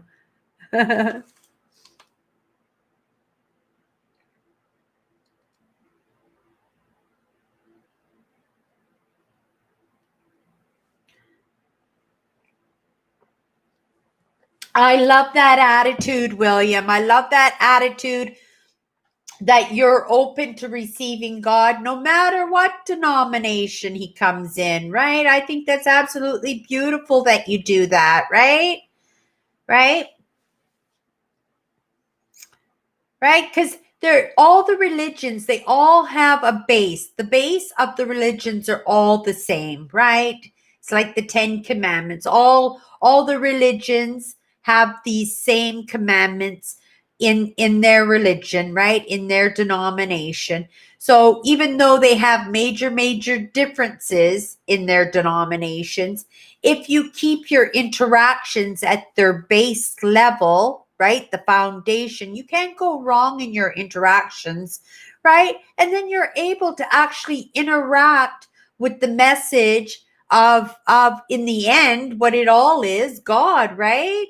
A: I love that attitude, William. I love that attitude that you're open to receiving God no matter what denomination he comes in, right? I think that's absolutely beautiful that you do that, right? Right? Right? Because all the religions, they all have a base. The base of the religions are all the same, right? It's like the 10 commandments. All the religions have these same commandments in their religion, right? In their denomination. So even though they have major differences in their denominations, if you keep your interactions at their base level, right, the foundation, you can't go wrong in your interactions, right? And then you're able to actually interact with the message of in the end, what it all is, God, right?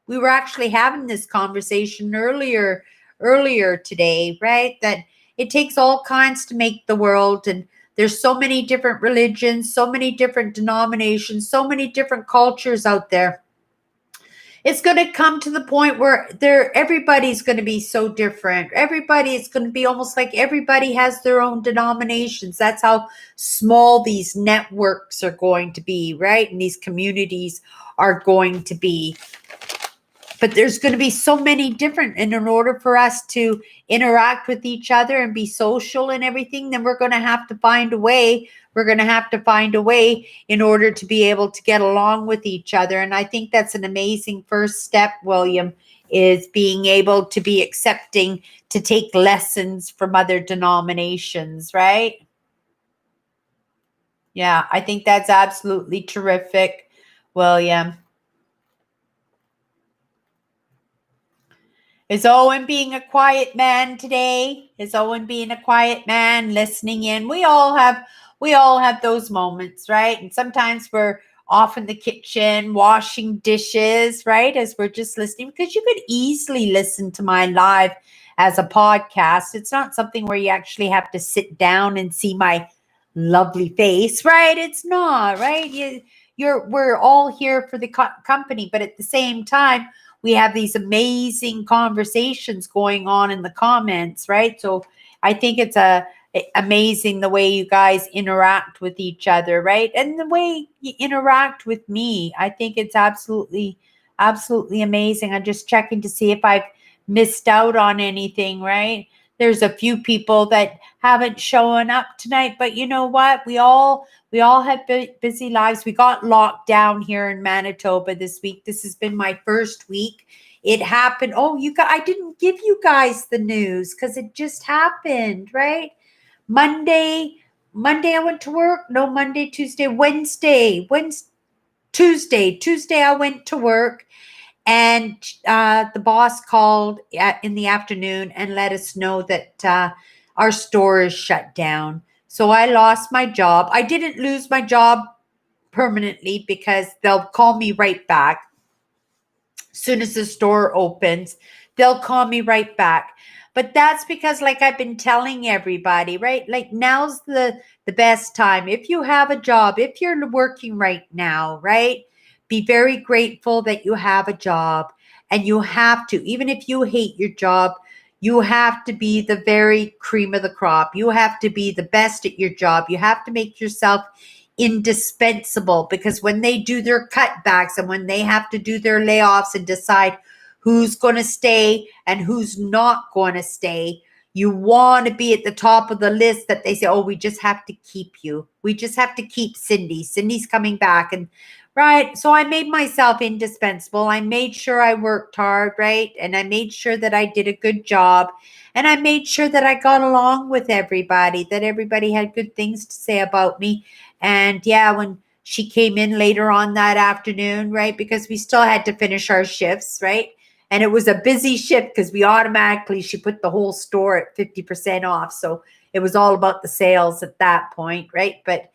A: We were actually having this conversation earlier today, right? That it takes all kinds to make the world, and there's so many different religions, so many different denominations, so many different cultures out there. It's going to come to the point where everybody's going to be so different. Everybody is going to be almost like everybody has their own denominations. That's how small these networks are going to be, right? And these communities are going to be. But there's going to be so many different, and in order for us to interact with each other and be social and everything, then we're going to have to find a way. We're going to have to find a way in order to be able to get along with each other. And I think that's an amazing first step, William, is being able to be accepting to take lessons from other denominations, right? Yeah, I think that's absolutely terrific, William. Is Owen being a quiet man today? Is Owen being a quiet man, listening in? We all have those moments, right? And sometimes we're off in the kitchen washing dishes, right? As we're just listening, because you could easily listen to my live as a podcast. It's not something where you actually have to sit down and see my lovely face, right? It's not, right? We're all here for the company, but at the same time, we have these amazing conversations going on in the comments, right? So I think it's amazing the way you guys interact with each other, right? And the way you interact with me. I think it's absolutely amazing. I'm just checking to see if I've missed out on anything, right? There's a few people that haven't shown up tonight, but you know what? We all have busy lives. We got locked down here in Manitoba this week. This has been my first week. It happened. Oh, I didn't give you guys the news because it just happened, right? Monday I went to work. No, Monday, Tuesday, Tuesday I went to work, and the boss called in the afternoon and let us know that our store is shut down. So I lost my job. I didn't lose my job permanently because they'll call me right back. As soon as the store opens, they'll call me right back. But that's because, like I've been telling everybody, right? Like now's the best time. If you have a job, if you're working right now, right? Be very grateful that you have a job, and you have to, even if you hate your job, you have to be the very cream of the crop. You have to be the best at your job. You have to make yourself indispensable, because when they do their cutbacks and when they have to do their layoffs and decide who's going to stay and who's not going to stay, you want to be at the top of the list, that they say, oh, we just have to keep you. We just have to keep Cindy. Cindy's coming back. And right. So I made myself indispensable. I made sure I worked hard, right? And I made sure that I did a good job. And I made sure that I got along with everybody, that everybody had good things to say about me. And yeah, when she came in later on that afternoon, right? Because we still had to finish our shifts, right? And it was a busy shift because she put the whole store at 50% off. So it was all about the sales at that point, right? But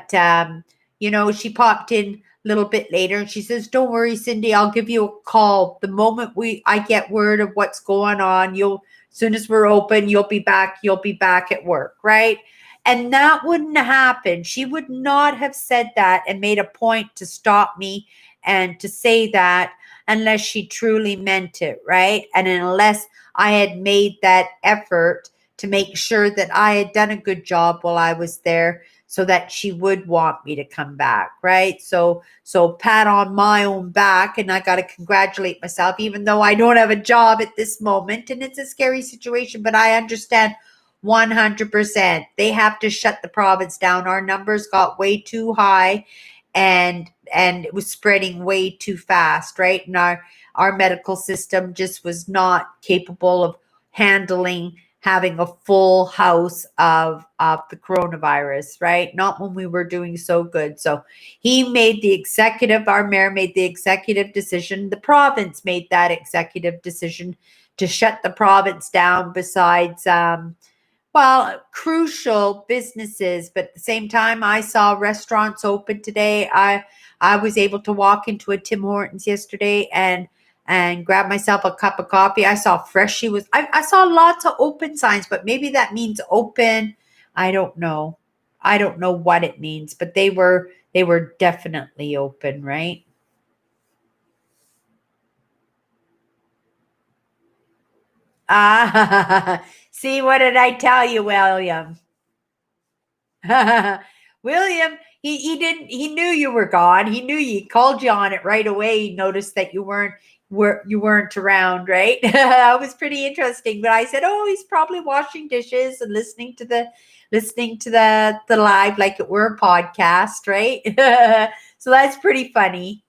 A: she popped in a little bit later and she says, don't worry, Cindy, I'll give you a call. The moment I get word of what's going on, as soon as we're open, you'll be back at work, right? And that wouldn't happen. She would not have said that and made a point to stop me and to say that unless she truly meant it, right? And unless I had made that effort to make sure that I had done a good job while I was there, so that she would want me to come back, right? So pat on my own back, and I got to congratulate myself, even though I don't have a job at this moment, and it's a scary situation, but I understand 100%. They have to shut the province down. Our numbers got way too high, and it was spreading way too fast, right? And our medical system just was not capable of handling having a full house of the coronavirus, right? Not when we were doing so good. So our mayor made the executive decision. The province made that executive decision to shut the province down, besides crucial businesses. But at the same time, I saw restaurants open today. I was able to walk into a Tim Hortons yesterday and grab myself a cup of coffee. I saw Freshie I saw lots of open signs, but maybe that means open. I don't know. I don't know what it means, but they were definitely open, right? Ah, see, what did I tell you, William? William, he knew you were gone. He knew you. He called you on it right away. He noticed that you weren't around, right? That was pretty interesting. But I said, oh, he's probably washing dishes and listening to the live like it were a podcast, right? So that's pretty funny.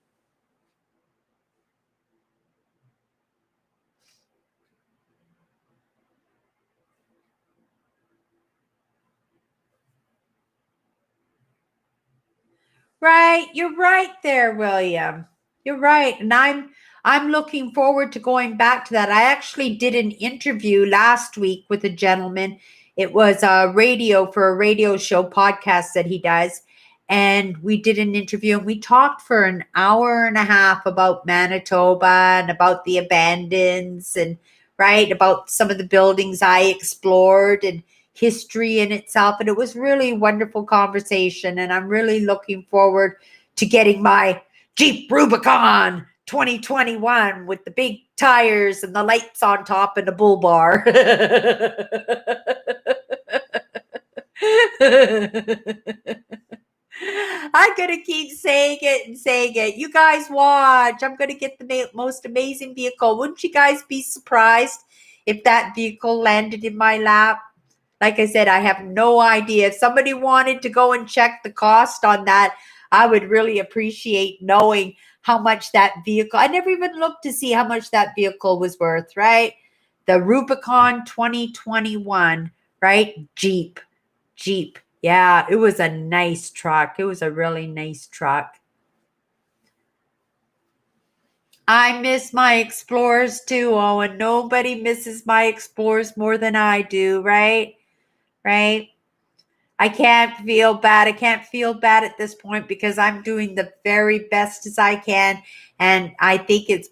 A: Right, you're right there, William. You're right, and I'm looking forward to going back to that. I actually did an interview last week with a gentleman. It was for a radio show podcast that he does, and we did an interview and we talked for an hour and a half about Manitoba and about the abandons, and right? About some of the buildings I explored and history in itself. And it was really a wonderful conversation. And I'm really looking forward to getting my Jeep Rubicon 2021 with the big tires and the lights on top and the bull bar. I'm going to keep saying it and saying it. You guys watch. I'm going to get the most amazing vehicle. Wouldn't you guys be surprised if that vehicle landed in my lap? Like I said, I have no idea. If somebody wanted to go and check the cost on that, I would really appreciate knowing how much that vehicle, I never even looked to see how much that vehicle was worth, right? The Rubicon 2021, right? Jeep. Yeah, it was a nice truck. It was a really nice truck. I miss my Explorers too, Owen. Nobody misses my Explorers more than I do, right? Right? I can't feel bad. I can't feel bad at this point because I'm doing the very best as I can. And I think it's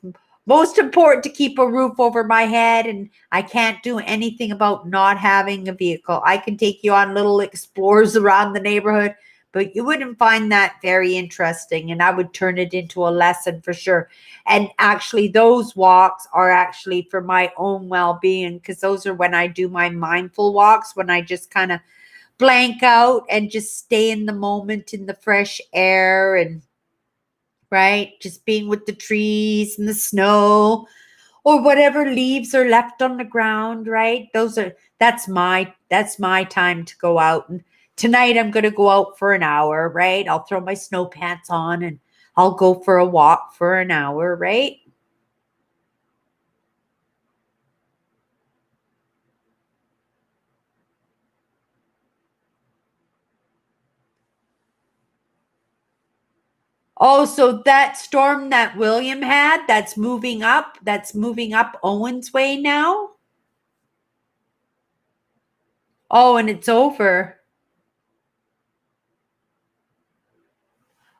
A: most important to keep a roof over my head. And I can't do anything about not having a vehicle. I can take you on little explores around the neighborhood, but you wouldn't find that very interesting. And I would turn it into a lesson for sure. And actually, those walks are actually for my own well being because those are when I do my mindful walks, when I just kind of blank out and just stay in the moment in the fresh air and right just being with the trees and the snow or whatever leaves are left on the ground, right? That's my time to go out. And tonight I'm going to go out for an hour, right? I'll throw my snow pants on and I'll go for a walk for an hour, right? Oh, so that storm that William had, that's moving up Owen's way now. Oh, and it's over.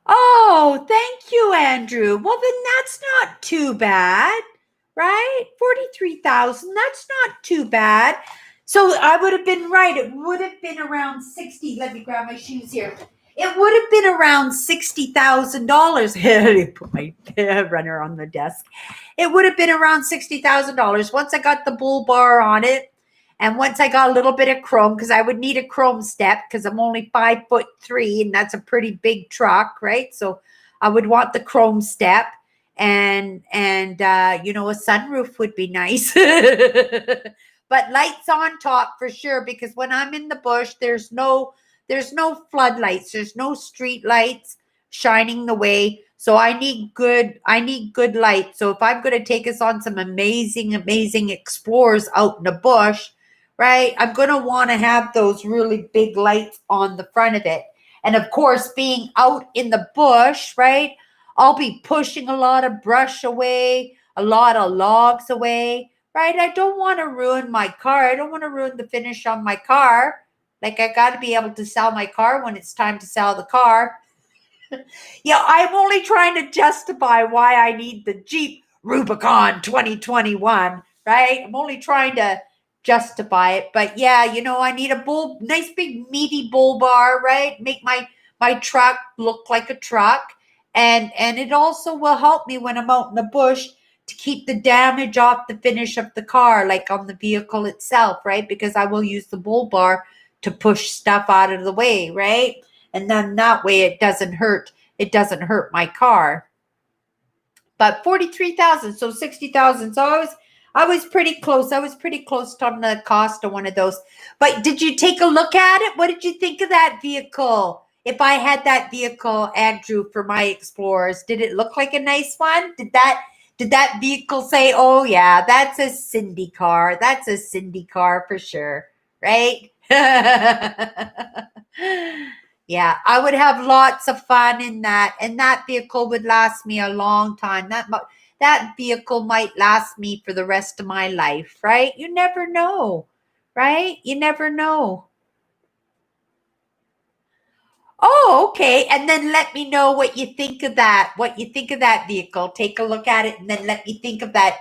A: Oh, thank you, Andrew. Well, then that's not too bad, right? 43,000, that's not too bad. So I would have been right. It would have been around 60. Let me grab my shoes here. It would have been around $60,000. I put my runner on the desk. It would have been around $60,000 once I got the bull bar on it. And once I got a little bit of chrome, because I would need a chrome step because I'm only 5'3", and that's a pretty big truck, right? So I would want the chrome step, and a sunroof would be nice. But lights on top for sure, because when I'm in the bush, there's no floodlights, there's no street lights shining the way. So I need good light. So if I'm going to take us on some amazing explorers out in the bush, right? I'm going to want to have those really big lights on the front of it. And of course, being out in the bush, right? I'll be pushing a lot of brush away, a lot of logs away, right? I don't want to ruin my car. I don't want to ruin the finish on my car. Like, I got to be able to sell my car when it's time to sell the car. Yeah, I'm only trying to justify why I need the Jeep Rubicon 2021, right? I'm only trying to justify it. But yeah, I need a nice big meaty bull bar, right? Make my truck look like a truck. And it also will help me when I'm out in the bush to keep the damage off the finish of the car, like on the vehicle itself, right? Because I will use the bull bar to push stuff out of the way, right? And then that way it doesn't hurt my car. But 43,000, so 60,000. So I was pretty close. I was pretty close on the cost of one of those. But did you take a look at it? What did you think of that vehicle? If I had that vehicle, Andrew, for my Explorers, did it look like a nice one? Did that vehicle say, "Oh yeah, that's a Cindy car. That's a Cindy car for sure." Right? Yeah, I would have lots of fun in that, and that vehicle would last me a long time. That vehicle might last me for the rest of my life, right? You never know, right? You never know. Oh, okay. And then let me know what you think of that. What you think of that vehicle. Take a look at it and then let me think of that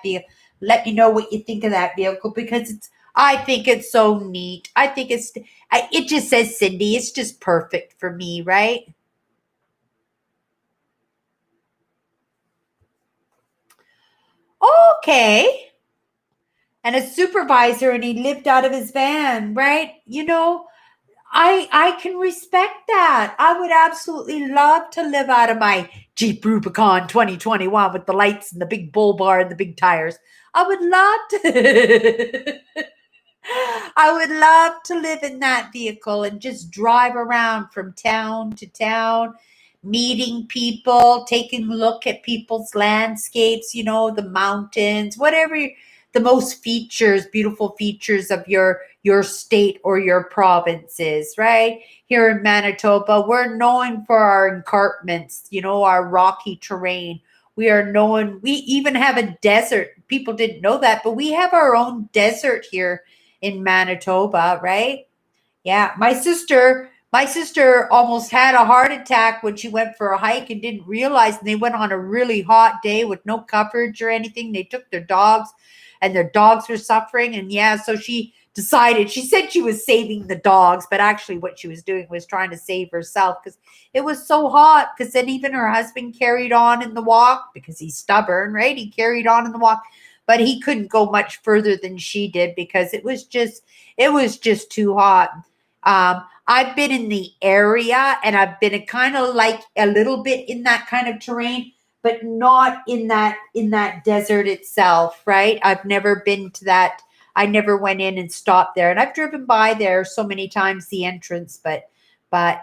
A: Let me know what you think of that vehicle because I think it's so neat. I think it just says Cindy. It's just perfect for me, right? Okay. And a supervisor, and he lived out of his van, right? I can respect that. I would absolutely love to live out of my Jeep Rubicon 2021 with the lights and the big bull bar and the big tires. I would love to. I would love to live in that vehicle and just drive around from town to town, meeting people, taking a look at people's landscapes, the mountains, whatever the most beautiful features of your state or your province is, right? Here in Manitoba, we're known for our escarpments, our rocky terrain. We even have a desert. People didn't know that, but we have our own desert here in Manitoba, right? Yeah, my sister almost had a heart attack when she went for a hike and didn't realize, and they went on a really hot day with no coverage or anything. They took their dogs and their dogs were suffering, and yeah, so she said she was saving the dogs, but actually what she was doing was trying to save herself because it was so hot. Because then even her husband carried on in the walk because he's stubborn, right? He carried on in the walk, but he couldn't go much further than she did because it was just too hot. I've been in the area and I've been kind of like a little bit in that kind of terrain, but not in that desert itself, right? I've never been to that. I never went in and stopped there. And I've driven by there so many times, the entrance, but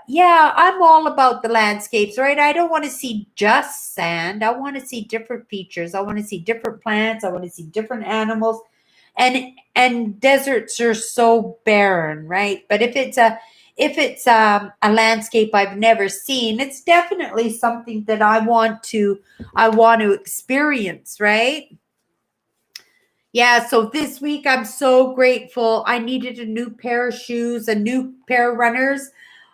A: yeah, I'm all about the landscapes, right? I don't want to see just sand. I want to see different features. I want to see different plants. I want to see different animals. And deserts are so barren, right? But if it's a landscape I've never seen, it's definitely something that I want to experience, right? Yeah, so this week I'm so grateful. I needed a new pair of shoes, a new pair of runners.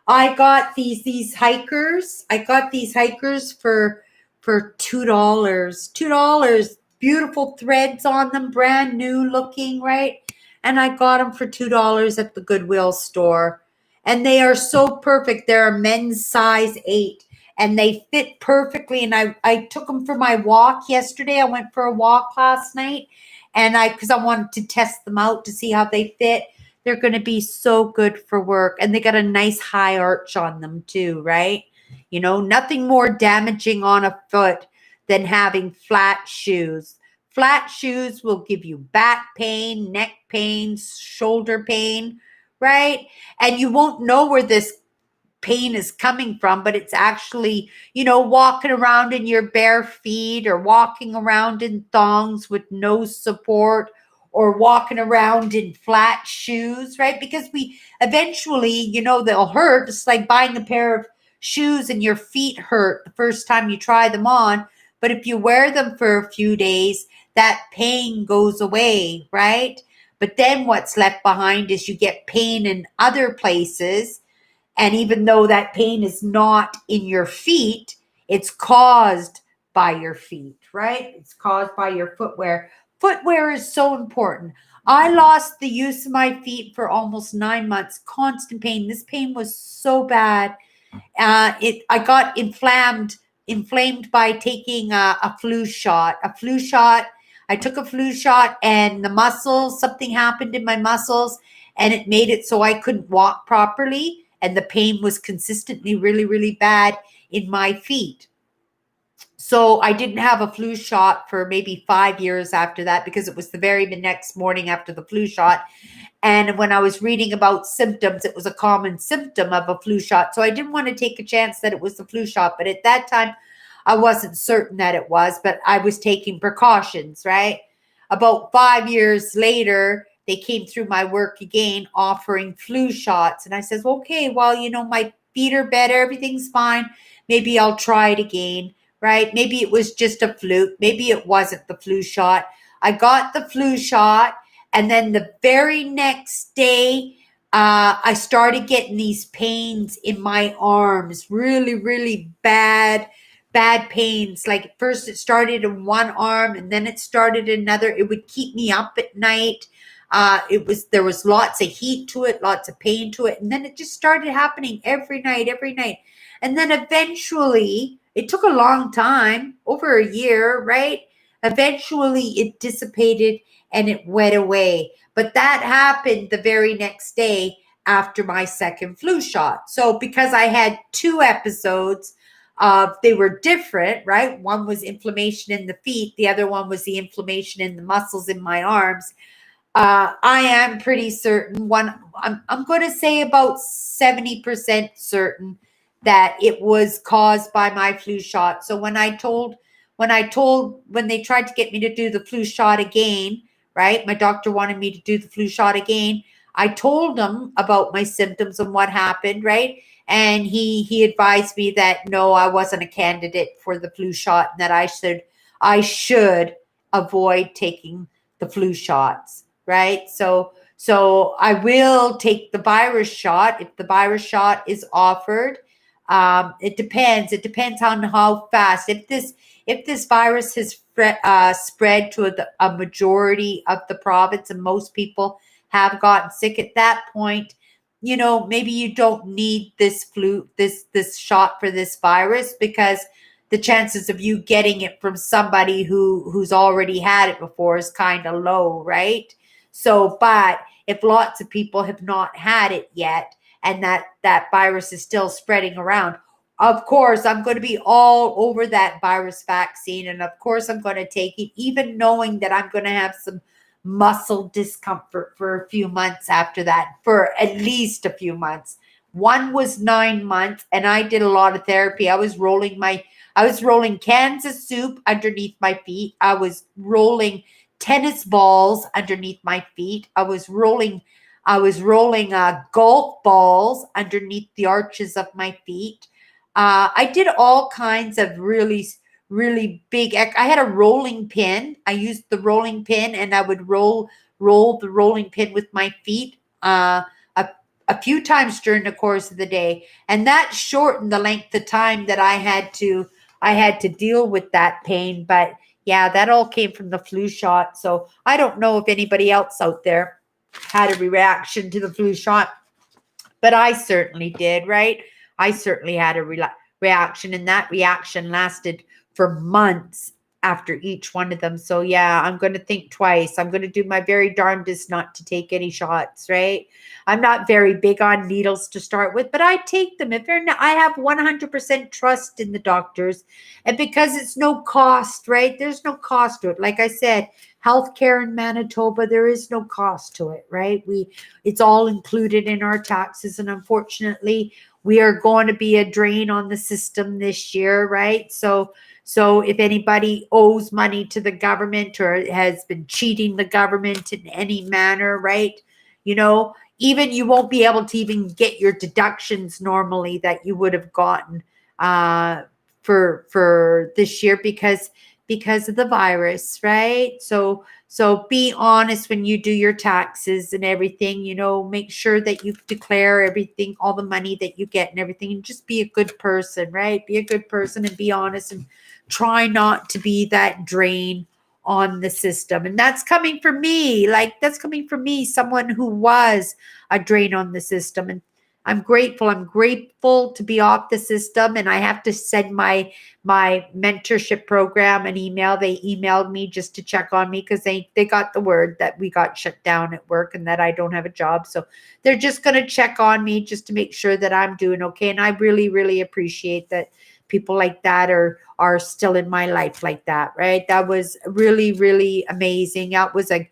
A: I got these hikers. I got these hikers for $2. $2. Beautiful threads on them, brand new looking, right? And I got them for $2 at the Goodwill store. And they are so perfect. They're a men's size 8 and they fit perfectly. And I took them for my walk yesterday. I went for a walk last night and because I wanted to test them out to see how they fit. They're going to be so good for work, and they got a nice high arch on them too, right? Nothing more damaging on a foot than having flat shoes. Flat shoes will give you back pain, neck pain, shoulder pain, right? And you won't know where this pain is coming from, but it's actually, walking around in your bare feet or walking around in thongs with no support or walking around in flat shoes, right? Because we eventually, they'll hurt. It's like buying a pair of shoes and your feet hurt the first time you try them on. But if you wear them for a few days, that pain goes away, right? But then what's left behind is you get pain in other places, and even though that pain is not in your feet, it's caused by your feet, right? It's caused by your footwear. Footwear is so important. I lost the use of my feet for almost 9 months, constant pain. This pain was so bad. I got inflamed by taking a flu shot. I took a flu shot, and the muscles, something happened in my muscles, and it made it so I couldn't walk properly, and the pain was consistently really, really bad in my feet. So I didn't have a flu shot for maybe 5 years after that because it was the very next morning after the flu shot. And when I was reading about symptoms, it was a common symptom of a flu shot. So I didn't want to take a chance that it was the flu shot. But at that time, I wasn't certain that it was, but I was taking precautions, right? About 5 years later, they came through my work again offering flu shots. And I says, okay, well, my feet are better. Everything's fine. Maybe I'll try it again, right? Maybe it was just a fluke. Maybe it wasn't the flu shot. I got the flu shot. And then the very next day, I started getting these pains in my arms, really, really bad, bad pains. Like first it started in one arm and then it started another. It would keep me up at night. There was lots of heat to it, lots of pain to it. And then it just started happening every night, every night. And then eventually, it took a long time, over a year, right? Eventually it dissipated and it went away. But that happened the very next day after my second flu shot. So because I had two episodes, they were different, right? One was inflammation in the feet, the other one was the inflammation in the muscles in my arms. I am pretty certain. I'm going to say about 70% certain that it was caused by my flu shot. So when they tried to get me to do the flu shot again, right? My doctor wanted me to do the flu shot again. I told him about my symptoms and what happened, right? And he advised me that no, I wasn't a candidate for the flu shot and that I should avoid taking the flu shots, right? So I will take the virus shot if the virus shot is offered. It depends. It depends on how fast. If this virus has spread to a majority of the province and most people have gotten sick at that point, maybe you don't need this shot for this virus because the chances of you getting it from somebody who's already had it before is kind of low, right? So, but if lots of people have not had it yet and that virus is still spreading around, of course, I'm going to be all over that virus vaccine. And of course, I'm going to take it, even knowing that I'm going to have some muscle discomfort for a few months after that, for at least a few months. One was 9 months, and I did a lot of therapy. I was rolling cans of soup underneath my feet. I was rolling tennis balls underneath my feet. I was rolling golf balls underneath the arches of my feet. I did all kinds of really, really big. I had a rolling pin. I used the rolling pin, and I would roll the rolling pin with my feet a, a few times during the course of the day, and that shortened the length of time that I had to deal with that pain. But yeah, that all came from the flu shot. So I don't know if anybody else out there had a reaction to the flu shot, but I certainly did, right? I certainly had a reaction, and that reaction lasted for months after each one of them. So, yeah, I'm going to think twice. I'm going to do my very darndest not to take any shots, right? I'm not very big on needles to start with, but I take them. If they're not, I have 100% trust in the doctors. And because it's no cost, right? There's no cost to it. Like I said, healthcare in Manitoba, there is no cost to it, right? It's all included in our taxes. And unfortunately, we are going to be a drain on the system this year, right? So if anybody owes money to the government or has been cheating the government in any manner, right? Even you won't be able to even get your deductions normally that you would have gotten for this year because of the virus, right? So be honest when you do your taxes and everything, make sure that you declare everything, all the money that you get and everything, and just be a good person, right? Be a good person and be honest and try not to be that drain on the system. And that's coming from me. That's coming from me, someone who was a drain on the system. And I'm grateful. I'm grateful to be off the system. And I have to send my mentorship program an email. They emailed me just to check on me because they got the word that we got shut down at work and that I don't have a job. So they're just going to check on me just to make sure that I'm doing okay. And I really, really appreciate that people like that are still in my life like that, right? That was really, really amazing. That was a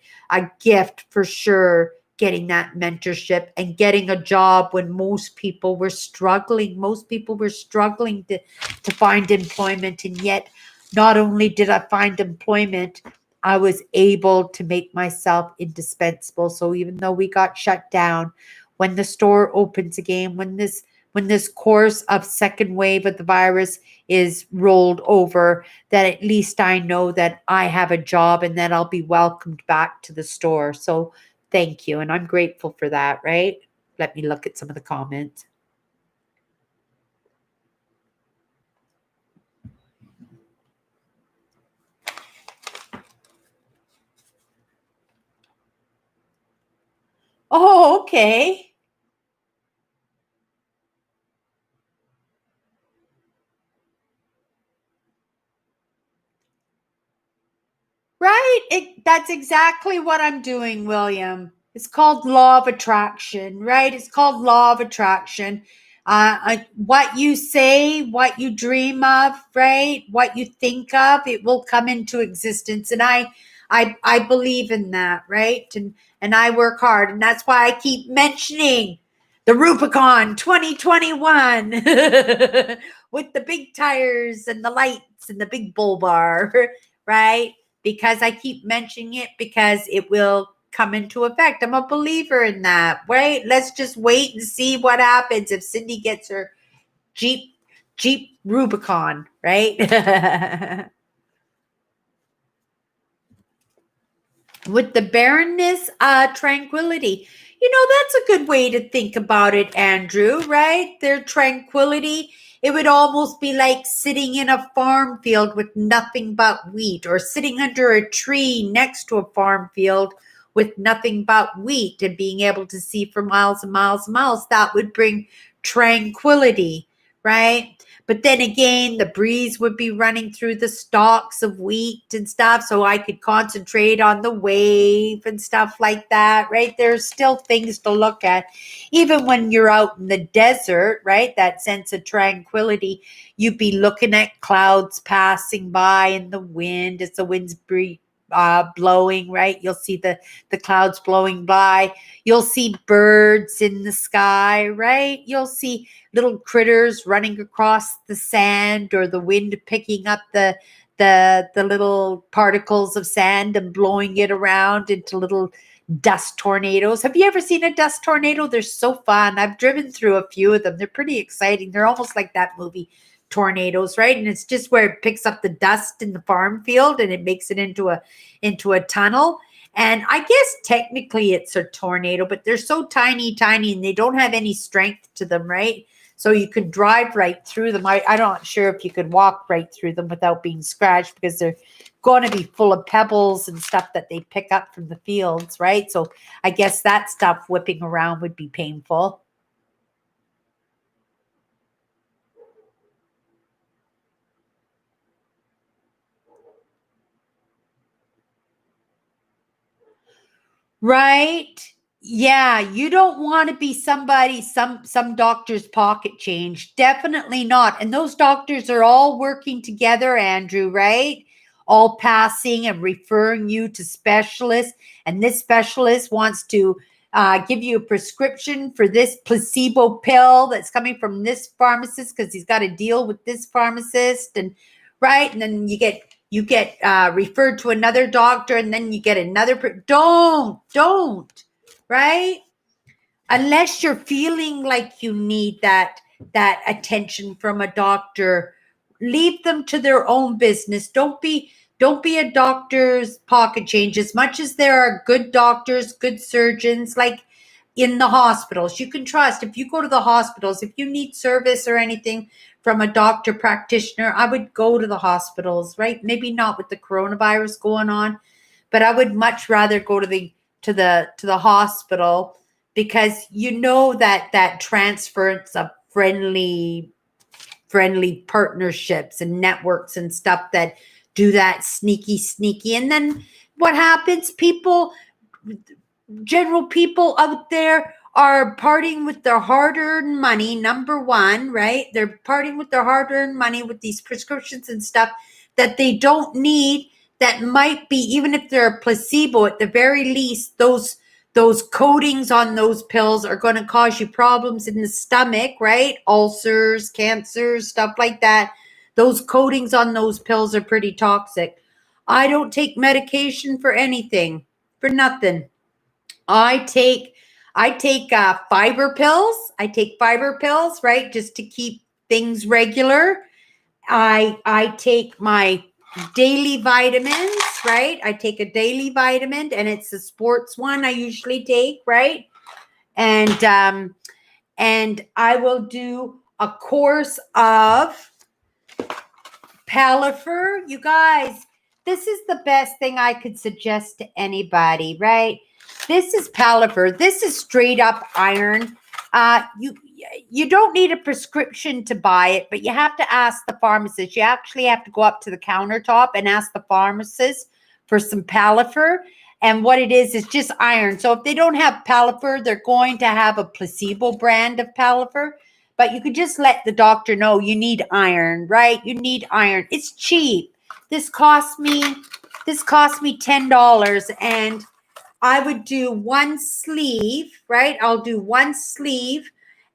A: gift for sure, getting that mentorship and getting a job when most people were struggling. Most people were struggling to find employment. And yet, not only did I find employment, I was able to make myself indispensable. So even though we got shut down, when the store opens again, when this course of second wave of the virus is rolled over, that at least I know that I have a job and that I'll be welcomed back to the store. So thank you. And I'm grateful for that, right? Let me look at some of the comments. Okay. Right? That's exactly what I'm doing, William. It's called law of attraction, right? It's called law of attraction. What you say, what you dream of, right? What you think of, it will come into existence. And I believe in that, right? And I work hard, and that's why I keep mentioning the Rubicon 2021 with the big tires and the lights and the big bull bar, right? Because I keep mentioning it because it will come into effect. I'm a believer in that, right? Let's just wait and see what happens if Cindy gets her Jeep Rubicon, right? With the barrenness, tranquility. That's a good way to think about it, Andrew, right? Their tranquility. It would almost be like sitting in a farm field with nothing but wheat, or sitting under a tree next to a farm field with nothing but wheat and being able to see for miles and miles and miles. That would bring tranquility, right? But then again, the breeze would be running through the stalks of wheat and stuff, so I could concentrate on the wave and stuff like that, right? There's still things to look at. Even when you're out in the desert, right? That sense of tranquility, you'd be looking at clouds passing by in the wind as the wind's blowing, right? You'll see the clouds blowing by. You'll see birds in the sky, right? You'll see little critters running across the sand, or the wind picking up the little particles of sand and blowing it around into little dust tornadoes. Have you ever seen a dust tornado? They're so fun. I've driven through a few of them. They're pretty exciting. They're almost like that movie Tornadoes, right? And it's just where it picks up the dust in the farm field and it makes it into a tunnel. And I guess technically it's a tornado, but they're so tiny, and they don't have any strength to them, right? So you could drive right through them. I'm not sure if you could walk right through them without being scratched, because they're going to be full of pebbles and stuff that they pick up from the fields, right? So I guess that stuff whipping around would be painful. Right? Yeah, you don't want to be some doctor's pocket change. Definitely not. And those doctors are all working together, Andrew, right? All passing and referring you to specialists. And this specialist wants to give you a prescription for this placebo pill that's coming from this pharmacist because he's got a deal with this pharmacist. And right. And then you get referred to another doctor, and then you get another. Don't, right? Unless you're feeling like you need that attention from a doctor, leave them to their own business. Don't be a doctor's pocket change. As much as there are good doctors, good surgeons, like in the hospitals, you can trust. If you go to the hospitals, if you need service or anything from a doctor practitioner, I would go to the hospitals, right? Maybe not with the coronavirus going on, but I would much rather go to the hospital, because that transference of friendly partnerships and networks and stuff that do that sneaky. And then what happens? General people out there are parting with their hard-earned money. Number one, right? They're parting with their hard-earned money with these prescriptions and stuff that they don't need, that might be, even if they're a placebo, at the very least, those coatings on those pills are going to cause you problems in the stomach, right? Ulcers, cancers, stuff like that. Those coatings on those pills are pretty toxic. I don't take medication for anything, for nothing. I take fiber pills. I take fiber pills, right, just to keep things regular. I take my daily vitamins, right? I take a daily vitamin, and it's a sports one I usually take, right? And I will do a course of Palifer. You guys, this is the best thing I could suggest to anybody, right? This is Palaver. This is straight up iron. You don't need a prescription to buy it, but you have to ask the pharmacist. You actually have to go up to the countertop and ask the pharmacist for some Palaver. And what it is just iron. So if they don't have Palaver, they're going to have a placebo brand of Palaver. But you could just let the doctor know you need iron, right? You need iron. It's cheap. This cost me $10, and I would do one sleeve, right? I'll do one sleeve,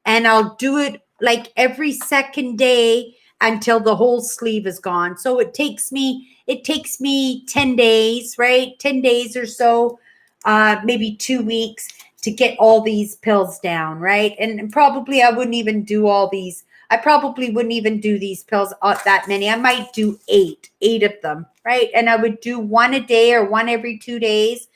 A: and I'll do it like every second day until the whole sleeve is gone. So it takes me 10 days, right? 10 days or so, maybe 2 weeks to get all these pills down, right? And probably I wouldn't even do all these. I probably wouldn't even do these pills that many. I might do eight of them, right? And I would do one a day or one every 2 days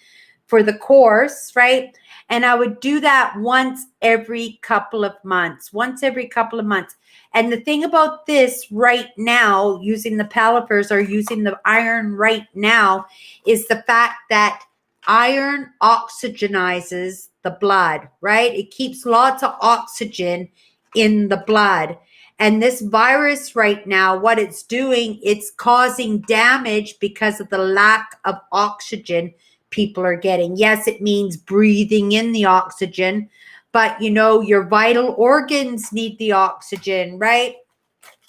A: for the course, right? And I would do that once every couple of months. And the thing about this right now, using the Palavers or using the iron right now, is the fact that iron oxygenizes the blood, right? It keeps lots of oxygen in the blood. And this virus right now, what it's doing, it's causing damage because of the lack of oxygen people are getting. Yes, it means breathing in the oxygen, but your vital organs need the oxygen, right?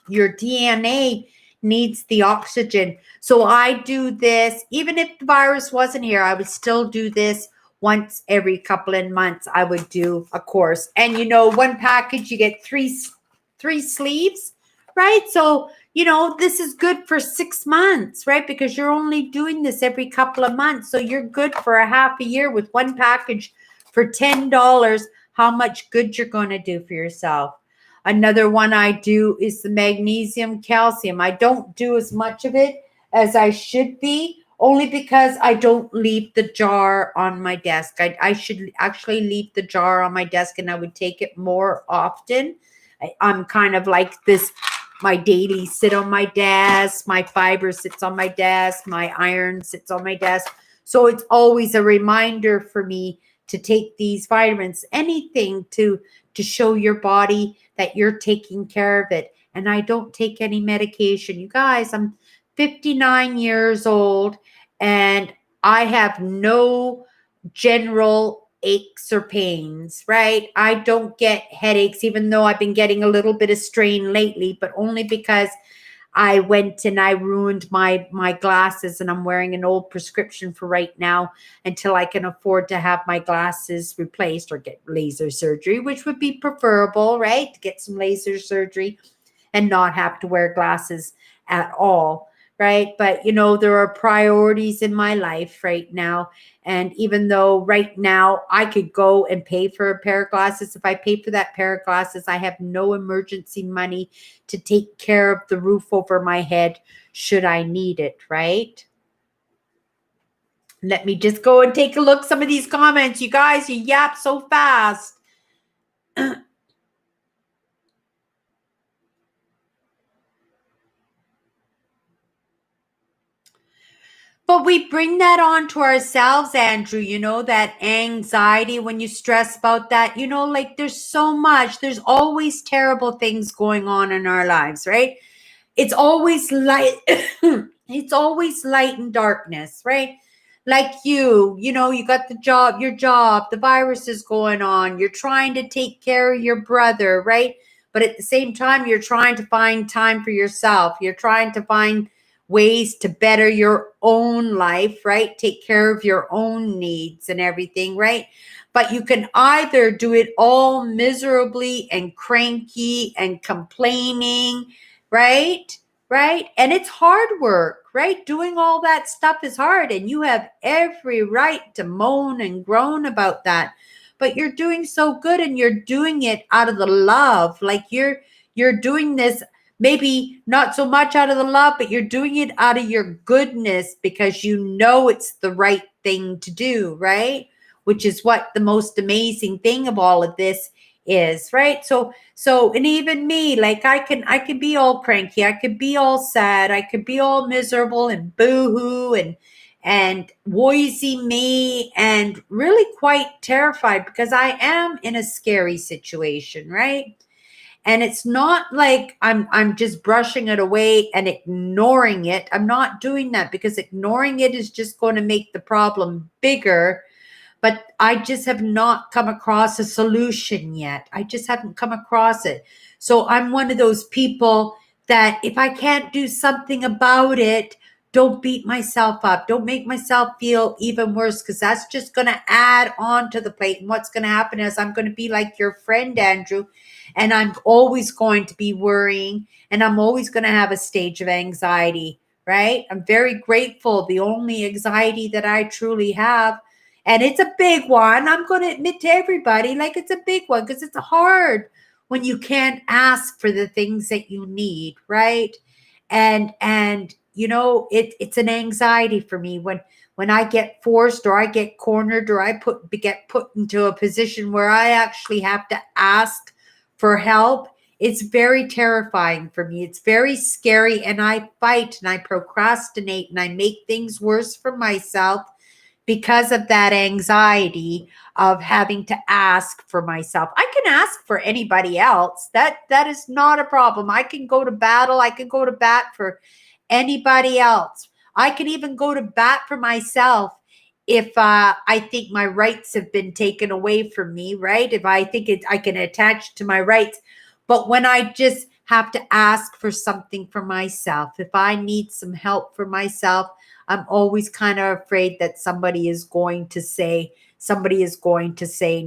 A: Your DNA needs the oxygen. So I do this, even if the virus wasn't here, I would still do this once every couple of months. I would do a course. And one package, you get three sleeves, right? So this is good for 6 months, right? Because you're only doing this every couple of months. So you're good for a half a year with one package for $10. How much good you're going to do for yourself. Another one I do is the magnesium calcium. I don't do as much of it as I should be, only because I don't leave the jar on my desk. I should actually leave the jar on my desk, and I would take it more often. I'm kind of like this. My daily sit on my desk, my fiber sits on my desk, my iron sits on my desk. So it's always a reminder for me to take these vitamins, anything to show your body that you're taking care of it. And I don't take any medication. You guys, I'm 59 years old, and I have no general aches or pains, right? I don't get headaches, even though I've been getting a little bit of strain lately, but only because I went and I ruined my glasses, and I'm wearing an old prescription for right now until I can afford to have my glasses replaced or get laser surgery, which would be preferable, right? To get some laser surgery and not have to wear glasses at all, right? But there are priorities in my life right now. And even though right now I could go and pay for a pair of glasses, if I pay for that pair of glasses, I have no emergency money to take care of the roof over my head should I need it, right? Let me just go and take a look at some of these comments. You guys, you yap so fast. But we bring that on to ourselves, Andrew, that anxiety when you stress about that, like there's so much, there's always terrible things going on in our lives, right? It's always light. It's always light and darkness, right? Like you got your job, the virus is going on. You're trying to take care of your brother, right? But at the same time, you're trying to find time for yourself. You're trying to find ways to better your own life, right? Take care of your own needs and everything, right? But you can either do it all miserably and cranky and complaining, right? Right? And it's hard work, right? Doing all that stuff is hard, and you have every right to moan and groan about that. But you're doing so good, and you're doing it out of the love. Like you're doing this maybe not so much out of the love, but you're doing it out of your goodness because it's the right thing to do, right? Which is what the most amazing thing of all of this is, right? So and even me, like I can be all cranky, I could be all sad, I could be all miserable and boo-hoo and woisy me and really quite terrified because I am in a scary situation, right? And it's not like I'm just brushing it away and ignoring it. I'm not doing that because ignoring it is just going to make the problem bigger, but I just have not come across a solution yet. I just haven't come across it. So I'm one of those people that if I can't do something about it, don't beat myself up. Don't make myself feel even worse because that's just going to add on to the plate. And what's going to happen is I'm going to be like your friend, Andrew, and I'm always going to be worrying and I'm always going to have a stage of anxiety, right? I'm very grateful. The only anxiety that I truly have, and it's a big one. I'm going to admit to everybody, like it's a big one because it's hard when you can't ask for the things that you need, right? And it's an anxiety for me when I get forced or I get cornered or get put into a position where I actually have to ask for help. It's very terrifying for me. It's very scary, and I fight and I procrastinate and I make things worse for myself because of that anxiety of having to ask for myself. I can ask for anybody else. That is not a problem. I can go to battle. I can go to bat for anybody else. I can even go to bat for myself if I think my rights have been taken away from me, right? If I think I can attach to my rights. But when I just have to ask for something for myself, if I need some help for myself, I'm always kind of afraid that somebody is going to say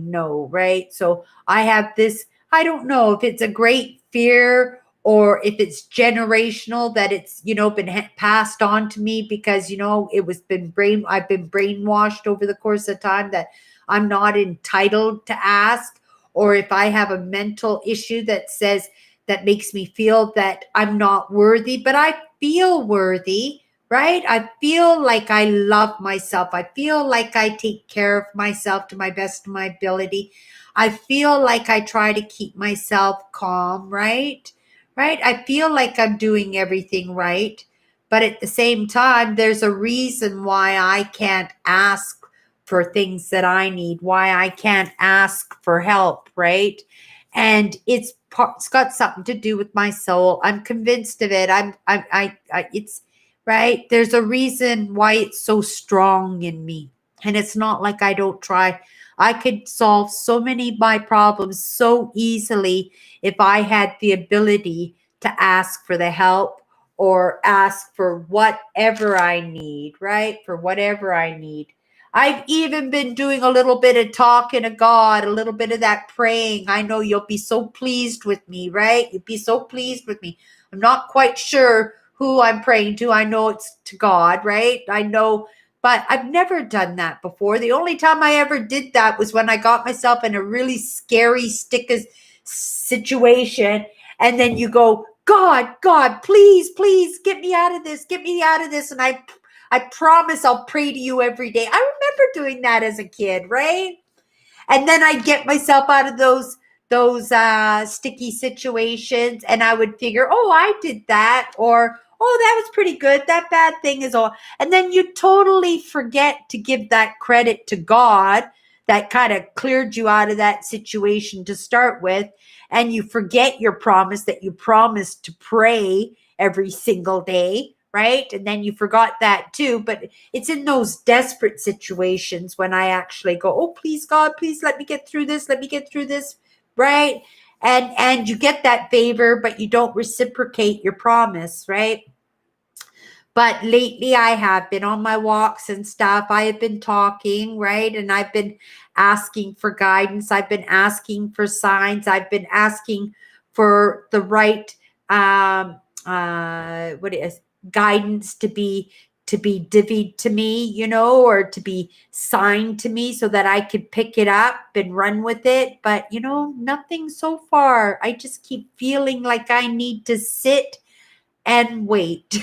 A: no, right? So I have this, I don't know if it's a great fear or if it's generational that it's, been passed on to me because, I've been brainwashed over the course of time that I'm not entitled to ask, or if I have a mental issue that makes me feel that I'm not worthy, but I feel worthy, right? I feel like I love myself. I feel like I take care of myself to my best of my ability. I feel like I try to keep myself calm, right? Right? I feel like I'm doing everything right. But at the same time, there's a reason why I can't ask for things that I need, why I can't ask for help, right? And it's got something to do with my soul. I'm convinced of it. It's right. There's a reason why it's so strong in me. And it's not like I don't try. I could solve so many of my problems so easily if I had the ability to ask for the help or ask for whatever I need, right? For whatever I need. I've even been doing a little bit of talking to God, a little bit of that praying. I know you'll be so pleased with me, right? You'll be so pleased with me. I'm not quite sure who I'm praying to. I know it's to God, right? I know, but I've never done that before. The only time I ever did that was when I got myself in a really scary situation. And then you go, God, please, please get me out of this. Get me out of this. And I promise I'll pray to you every day. I remember doing that as a kid, right? And then I'd get myself out of those sticky situations, and I would figure, oh, I did that, or oh, that was pretty good. That bad thing is all. And then you totally forget to give that credit to God that kind of cleared you out of that situation to start with. And you forget your promise that you promised to pray every single day, right? And then you forgot that too. But it's in those desperate situations when I actually go, oh, please, God, please let me get through this. Let me get through this, right? And you get that favor, but you don't reciprocate your promise, right? But lately I have been on my walks and stuff. I have been talking, right? And I've been asking for guidance. I've been asking for signs. I've been asking for the right what is guidance to be divvied to me, or to be signed to me so that I could pick it up and run with it. But nothing so far. I just keep feeling like I need to sit and wait.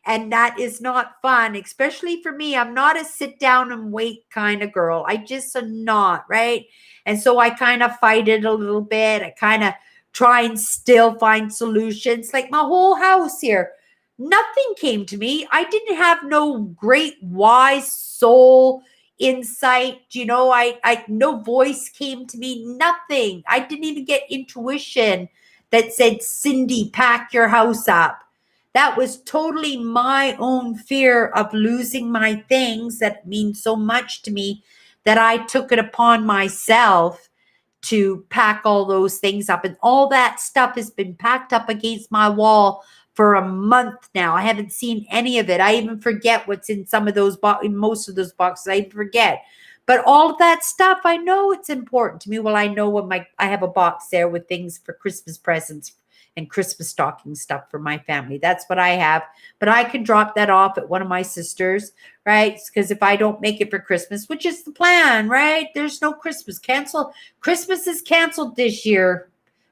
A: And that is not fun, especially for me. I'm not a sit down and wait kind of girl. I just am not, right? And so I kind of fight it a little bit. I kind of try and still find solutions. Like my whole house here, nothing came to me. I didn't have no great wise soul insight. I no voice came to me, nothing. I didn't even get intuition that said, Cindy, pack your house up. That was totally my own fear of losing my things that mean so much to me that I took it upon myself to pack all those things up. And all that stuff has been packed up against my wall for a month now. I haven't seen any of it. I even forget what's in some of those in most of those boxes. I forget. But all of that stuff, I know it's important to me. Well, I know when I have a box there with things for Christmas presents and Christmas stocking stuff for my family. That's what I have. But I can drop that off at one of my sisters, right? Because if I don't make it for Christmas, which is the plan, right? There's no Christmas. Christmas is canceled this year.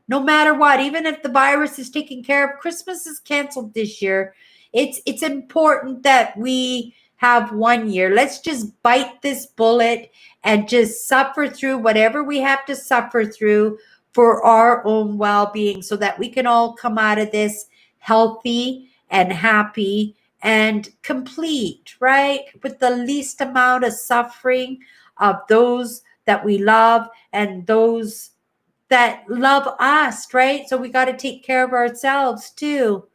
A: No matter what, even if the virus is taken care of, Christmas is canceled this year. It's important that we have 1 year. Let's just bite this bullet and just suffer through whatever we have to suffer through for our own well-being so that we can all come out of this healthy and happy and complete, right? With the least amount of suffering of those that we love and those that love us, right? So we got to take care of ourselves too.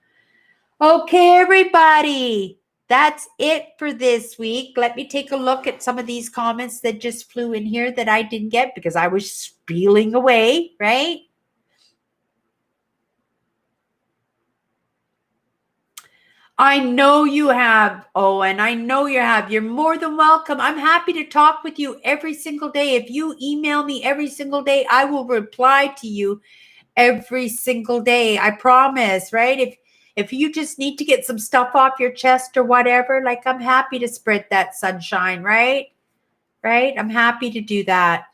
A: Okay, everybody. That's it for this week. Let me take a look at some of these comments that just flew in here that I didn't get because I was spieling away, right? I know you have, Owen. I know you have. You're more than welcome. I'm happy to talk with you every single day. If you email me every single day, I will reply to you every single day. I promise, right? If you just need to get some stuff off your chest or whatever, like I'm happy to spread that sunshine, right? Right? I'm happy to do that.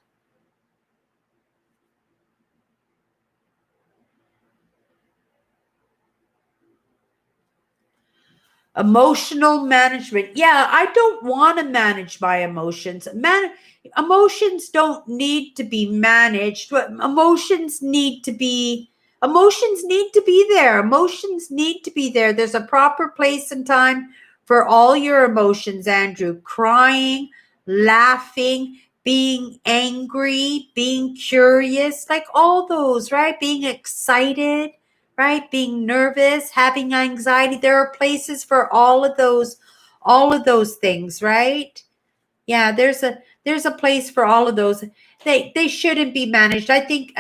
A: Emotional management. Yeah, I don't want to manage my emotions. Emotions don't need to be managed. Emotions need to be there. Emotions need to be there. There's a proper place and time for all your emotions, Andrew. Crying, laughing, being angry, being curious, like all those, right? Being excited, right? Being nervous, having anxiety. There are places for all of those things, right? Yeah, there's a place for all of those. They shouldn't be managed. I think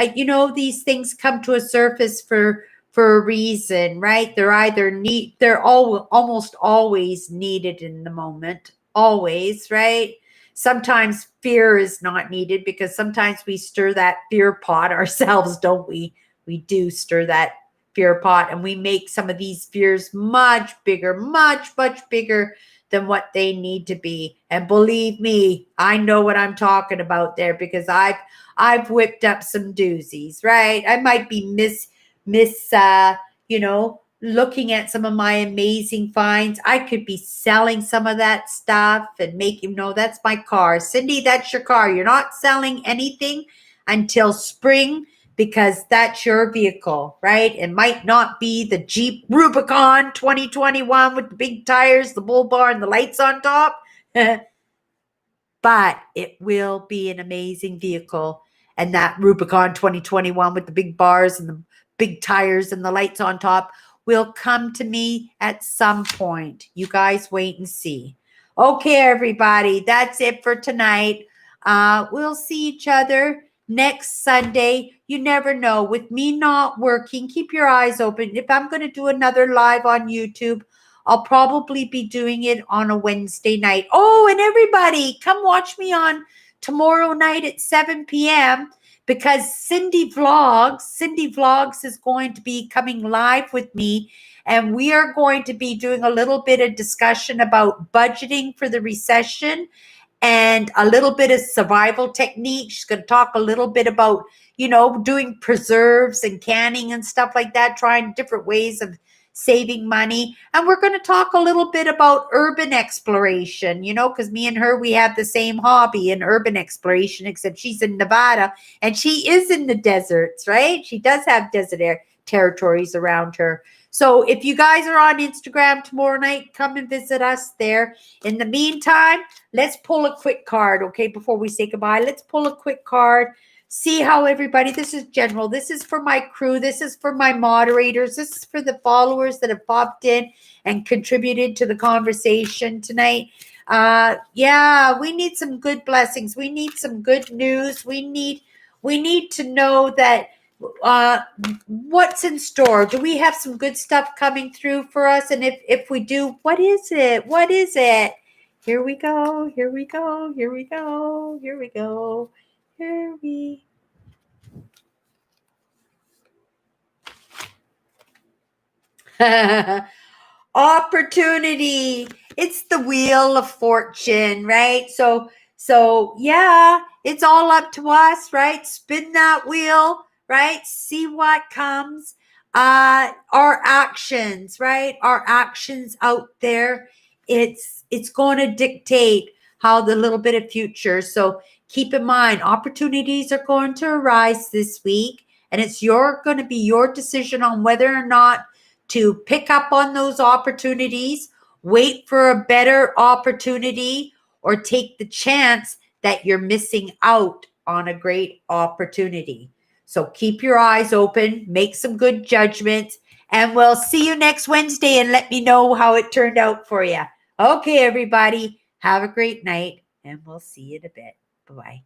A: these things come to a surface for a reason, right? They're all almost always needed in the moment. Always, right? Sometimes fear is not needed because sometimes we stir that fear pot ourselves, don't we? We do stir that fear pot and we make some of these fears much bigger, much bigger than what they need to be. And believe me, I know what I'm talking about there because I've whipped up some doozies, right? I might be looking at some of my amazing finds. I could be selling some of that stuff and making, no, that's my car. Cindy, that's your car. You're not selling anything until spring because that's your vehicle, right? It might not be the Jeep Rubicon 2021 with the big tires, the bull bar, and the lights on top, but it will be an amazing vehicle. And that Rubicon 2021 with the big bars and the big tires and the lights on top will come to me at some point. You guys wait and see. Okay, everybody, that's it for tonight. We'll see each other next Sunday. You never know. With me not working, keep your eyes open. If I'm going to do another live on YouTube, I'll probably be doing it on a Wednesday night. Oh, and everybody, come watch me on tomorrow night at 7 p.m. because Cindy Vlogs is going to be coming live with me. And we are going to be doing a little bit of discussion about budgeting for the recession and a little bit of survival techniques. She's going to talk a little bit about, doing preserves and canning and stuff like that, trying different ways of saving money. And we're going to talk a little bit about urban exploration, because me and her, we have the same hobby in urban exploration, except she's in Nevada and she is in the deserts, right? She does have desert territories around her. So if you guys are on Instagram tomorrow night, come and visit us there. In the meantime, let's pull a quick card, okay, before we say goodbye. Let's pull a quick card. See how everybody, this is general. This is for my crew. This is for my moderators. This is for the followers that have popped in and contributed to the conversation tonight. Yeah, we need some good blessings. We need some good news. We need to know that what's in store. Do we have some good stuff coming through for us? And if we do, what is it? What is it? Here we go. Here we go. Here we go. Here we go. Here we opportunity. It's the wheel of fortune, right? So yeah, it's all up to us, right? Spin that wheel, right? See what comes. Our actions, right? Our actions out there. It's going to dictate how the little bit of future. So keep in mind, opportunities are going to arise this week, and it's going to be your decision on whether or not to pick up on those opportunities, wait for a better opportunity, or take the chance that you're missing out on a great opportunity. So keep your eyes open, make some good judgments, and we'll see you next Wednesday and let me know how it turned out for you. Okay, everybody, have a great night, and we'll see you in a bit. Bye-bye.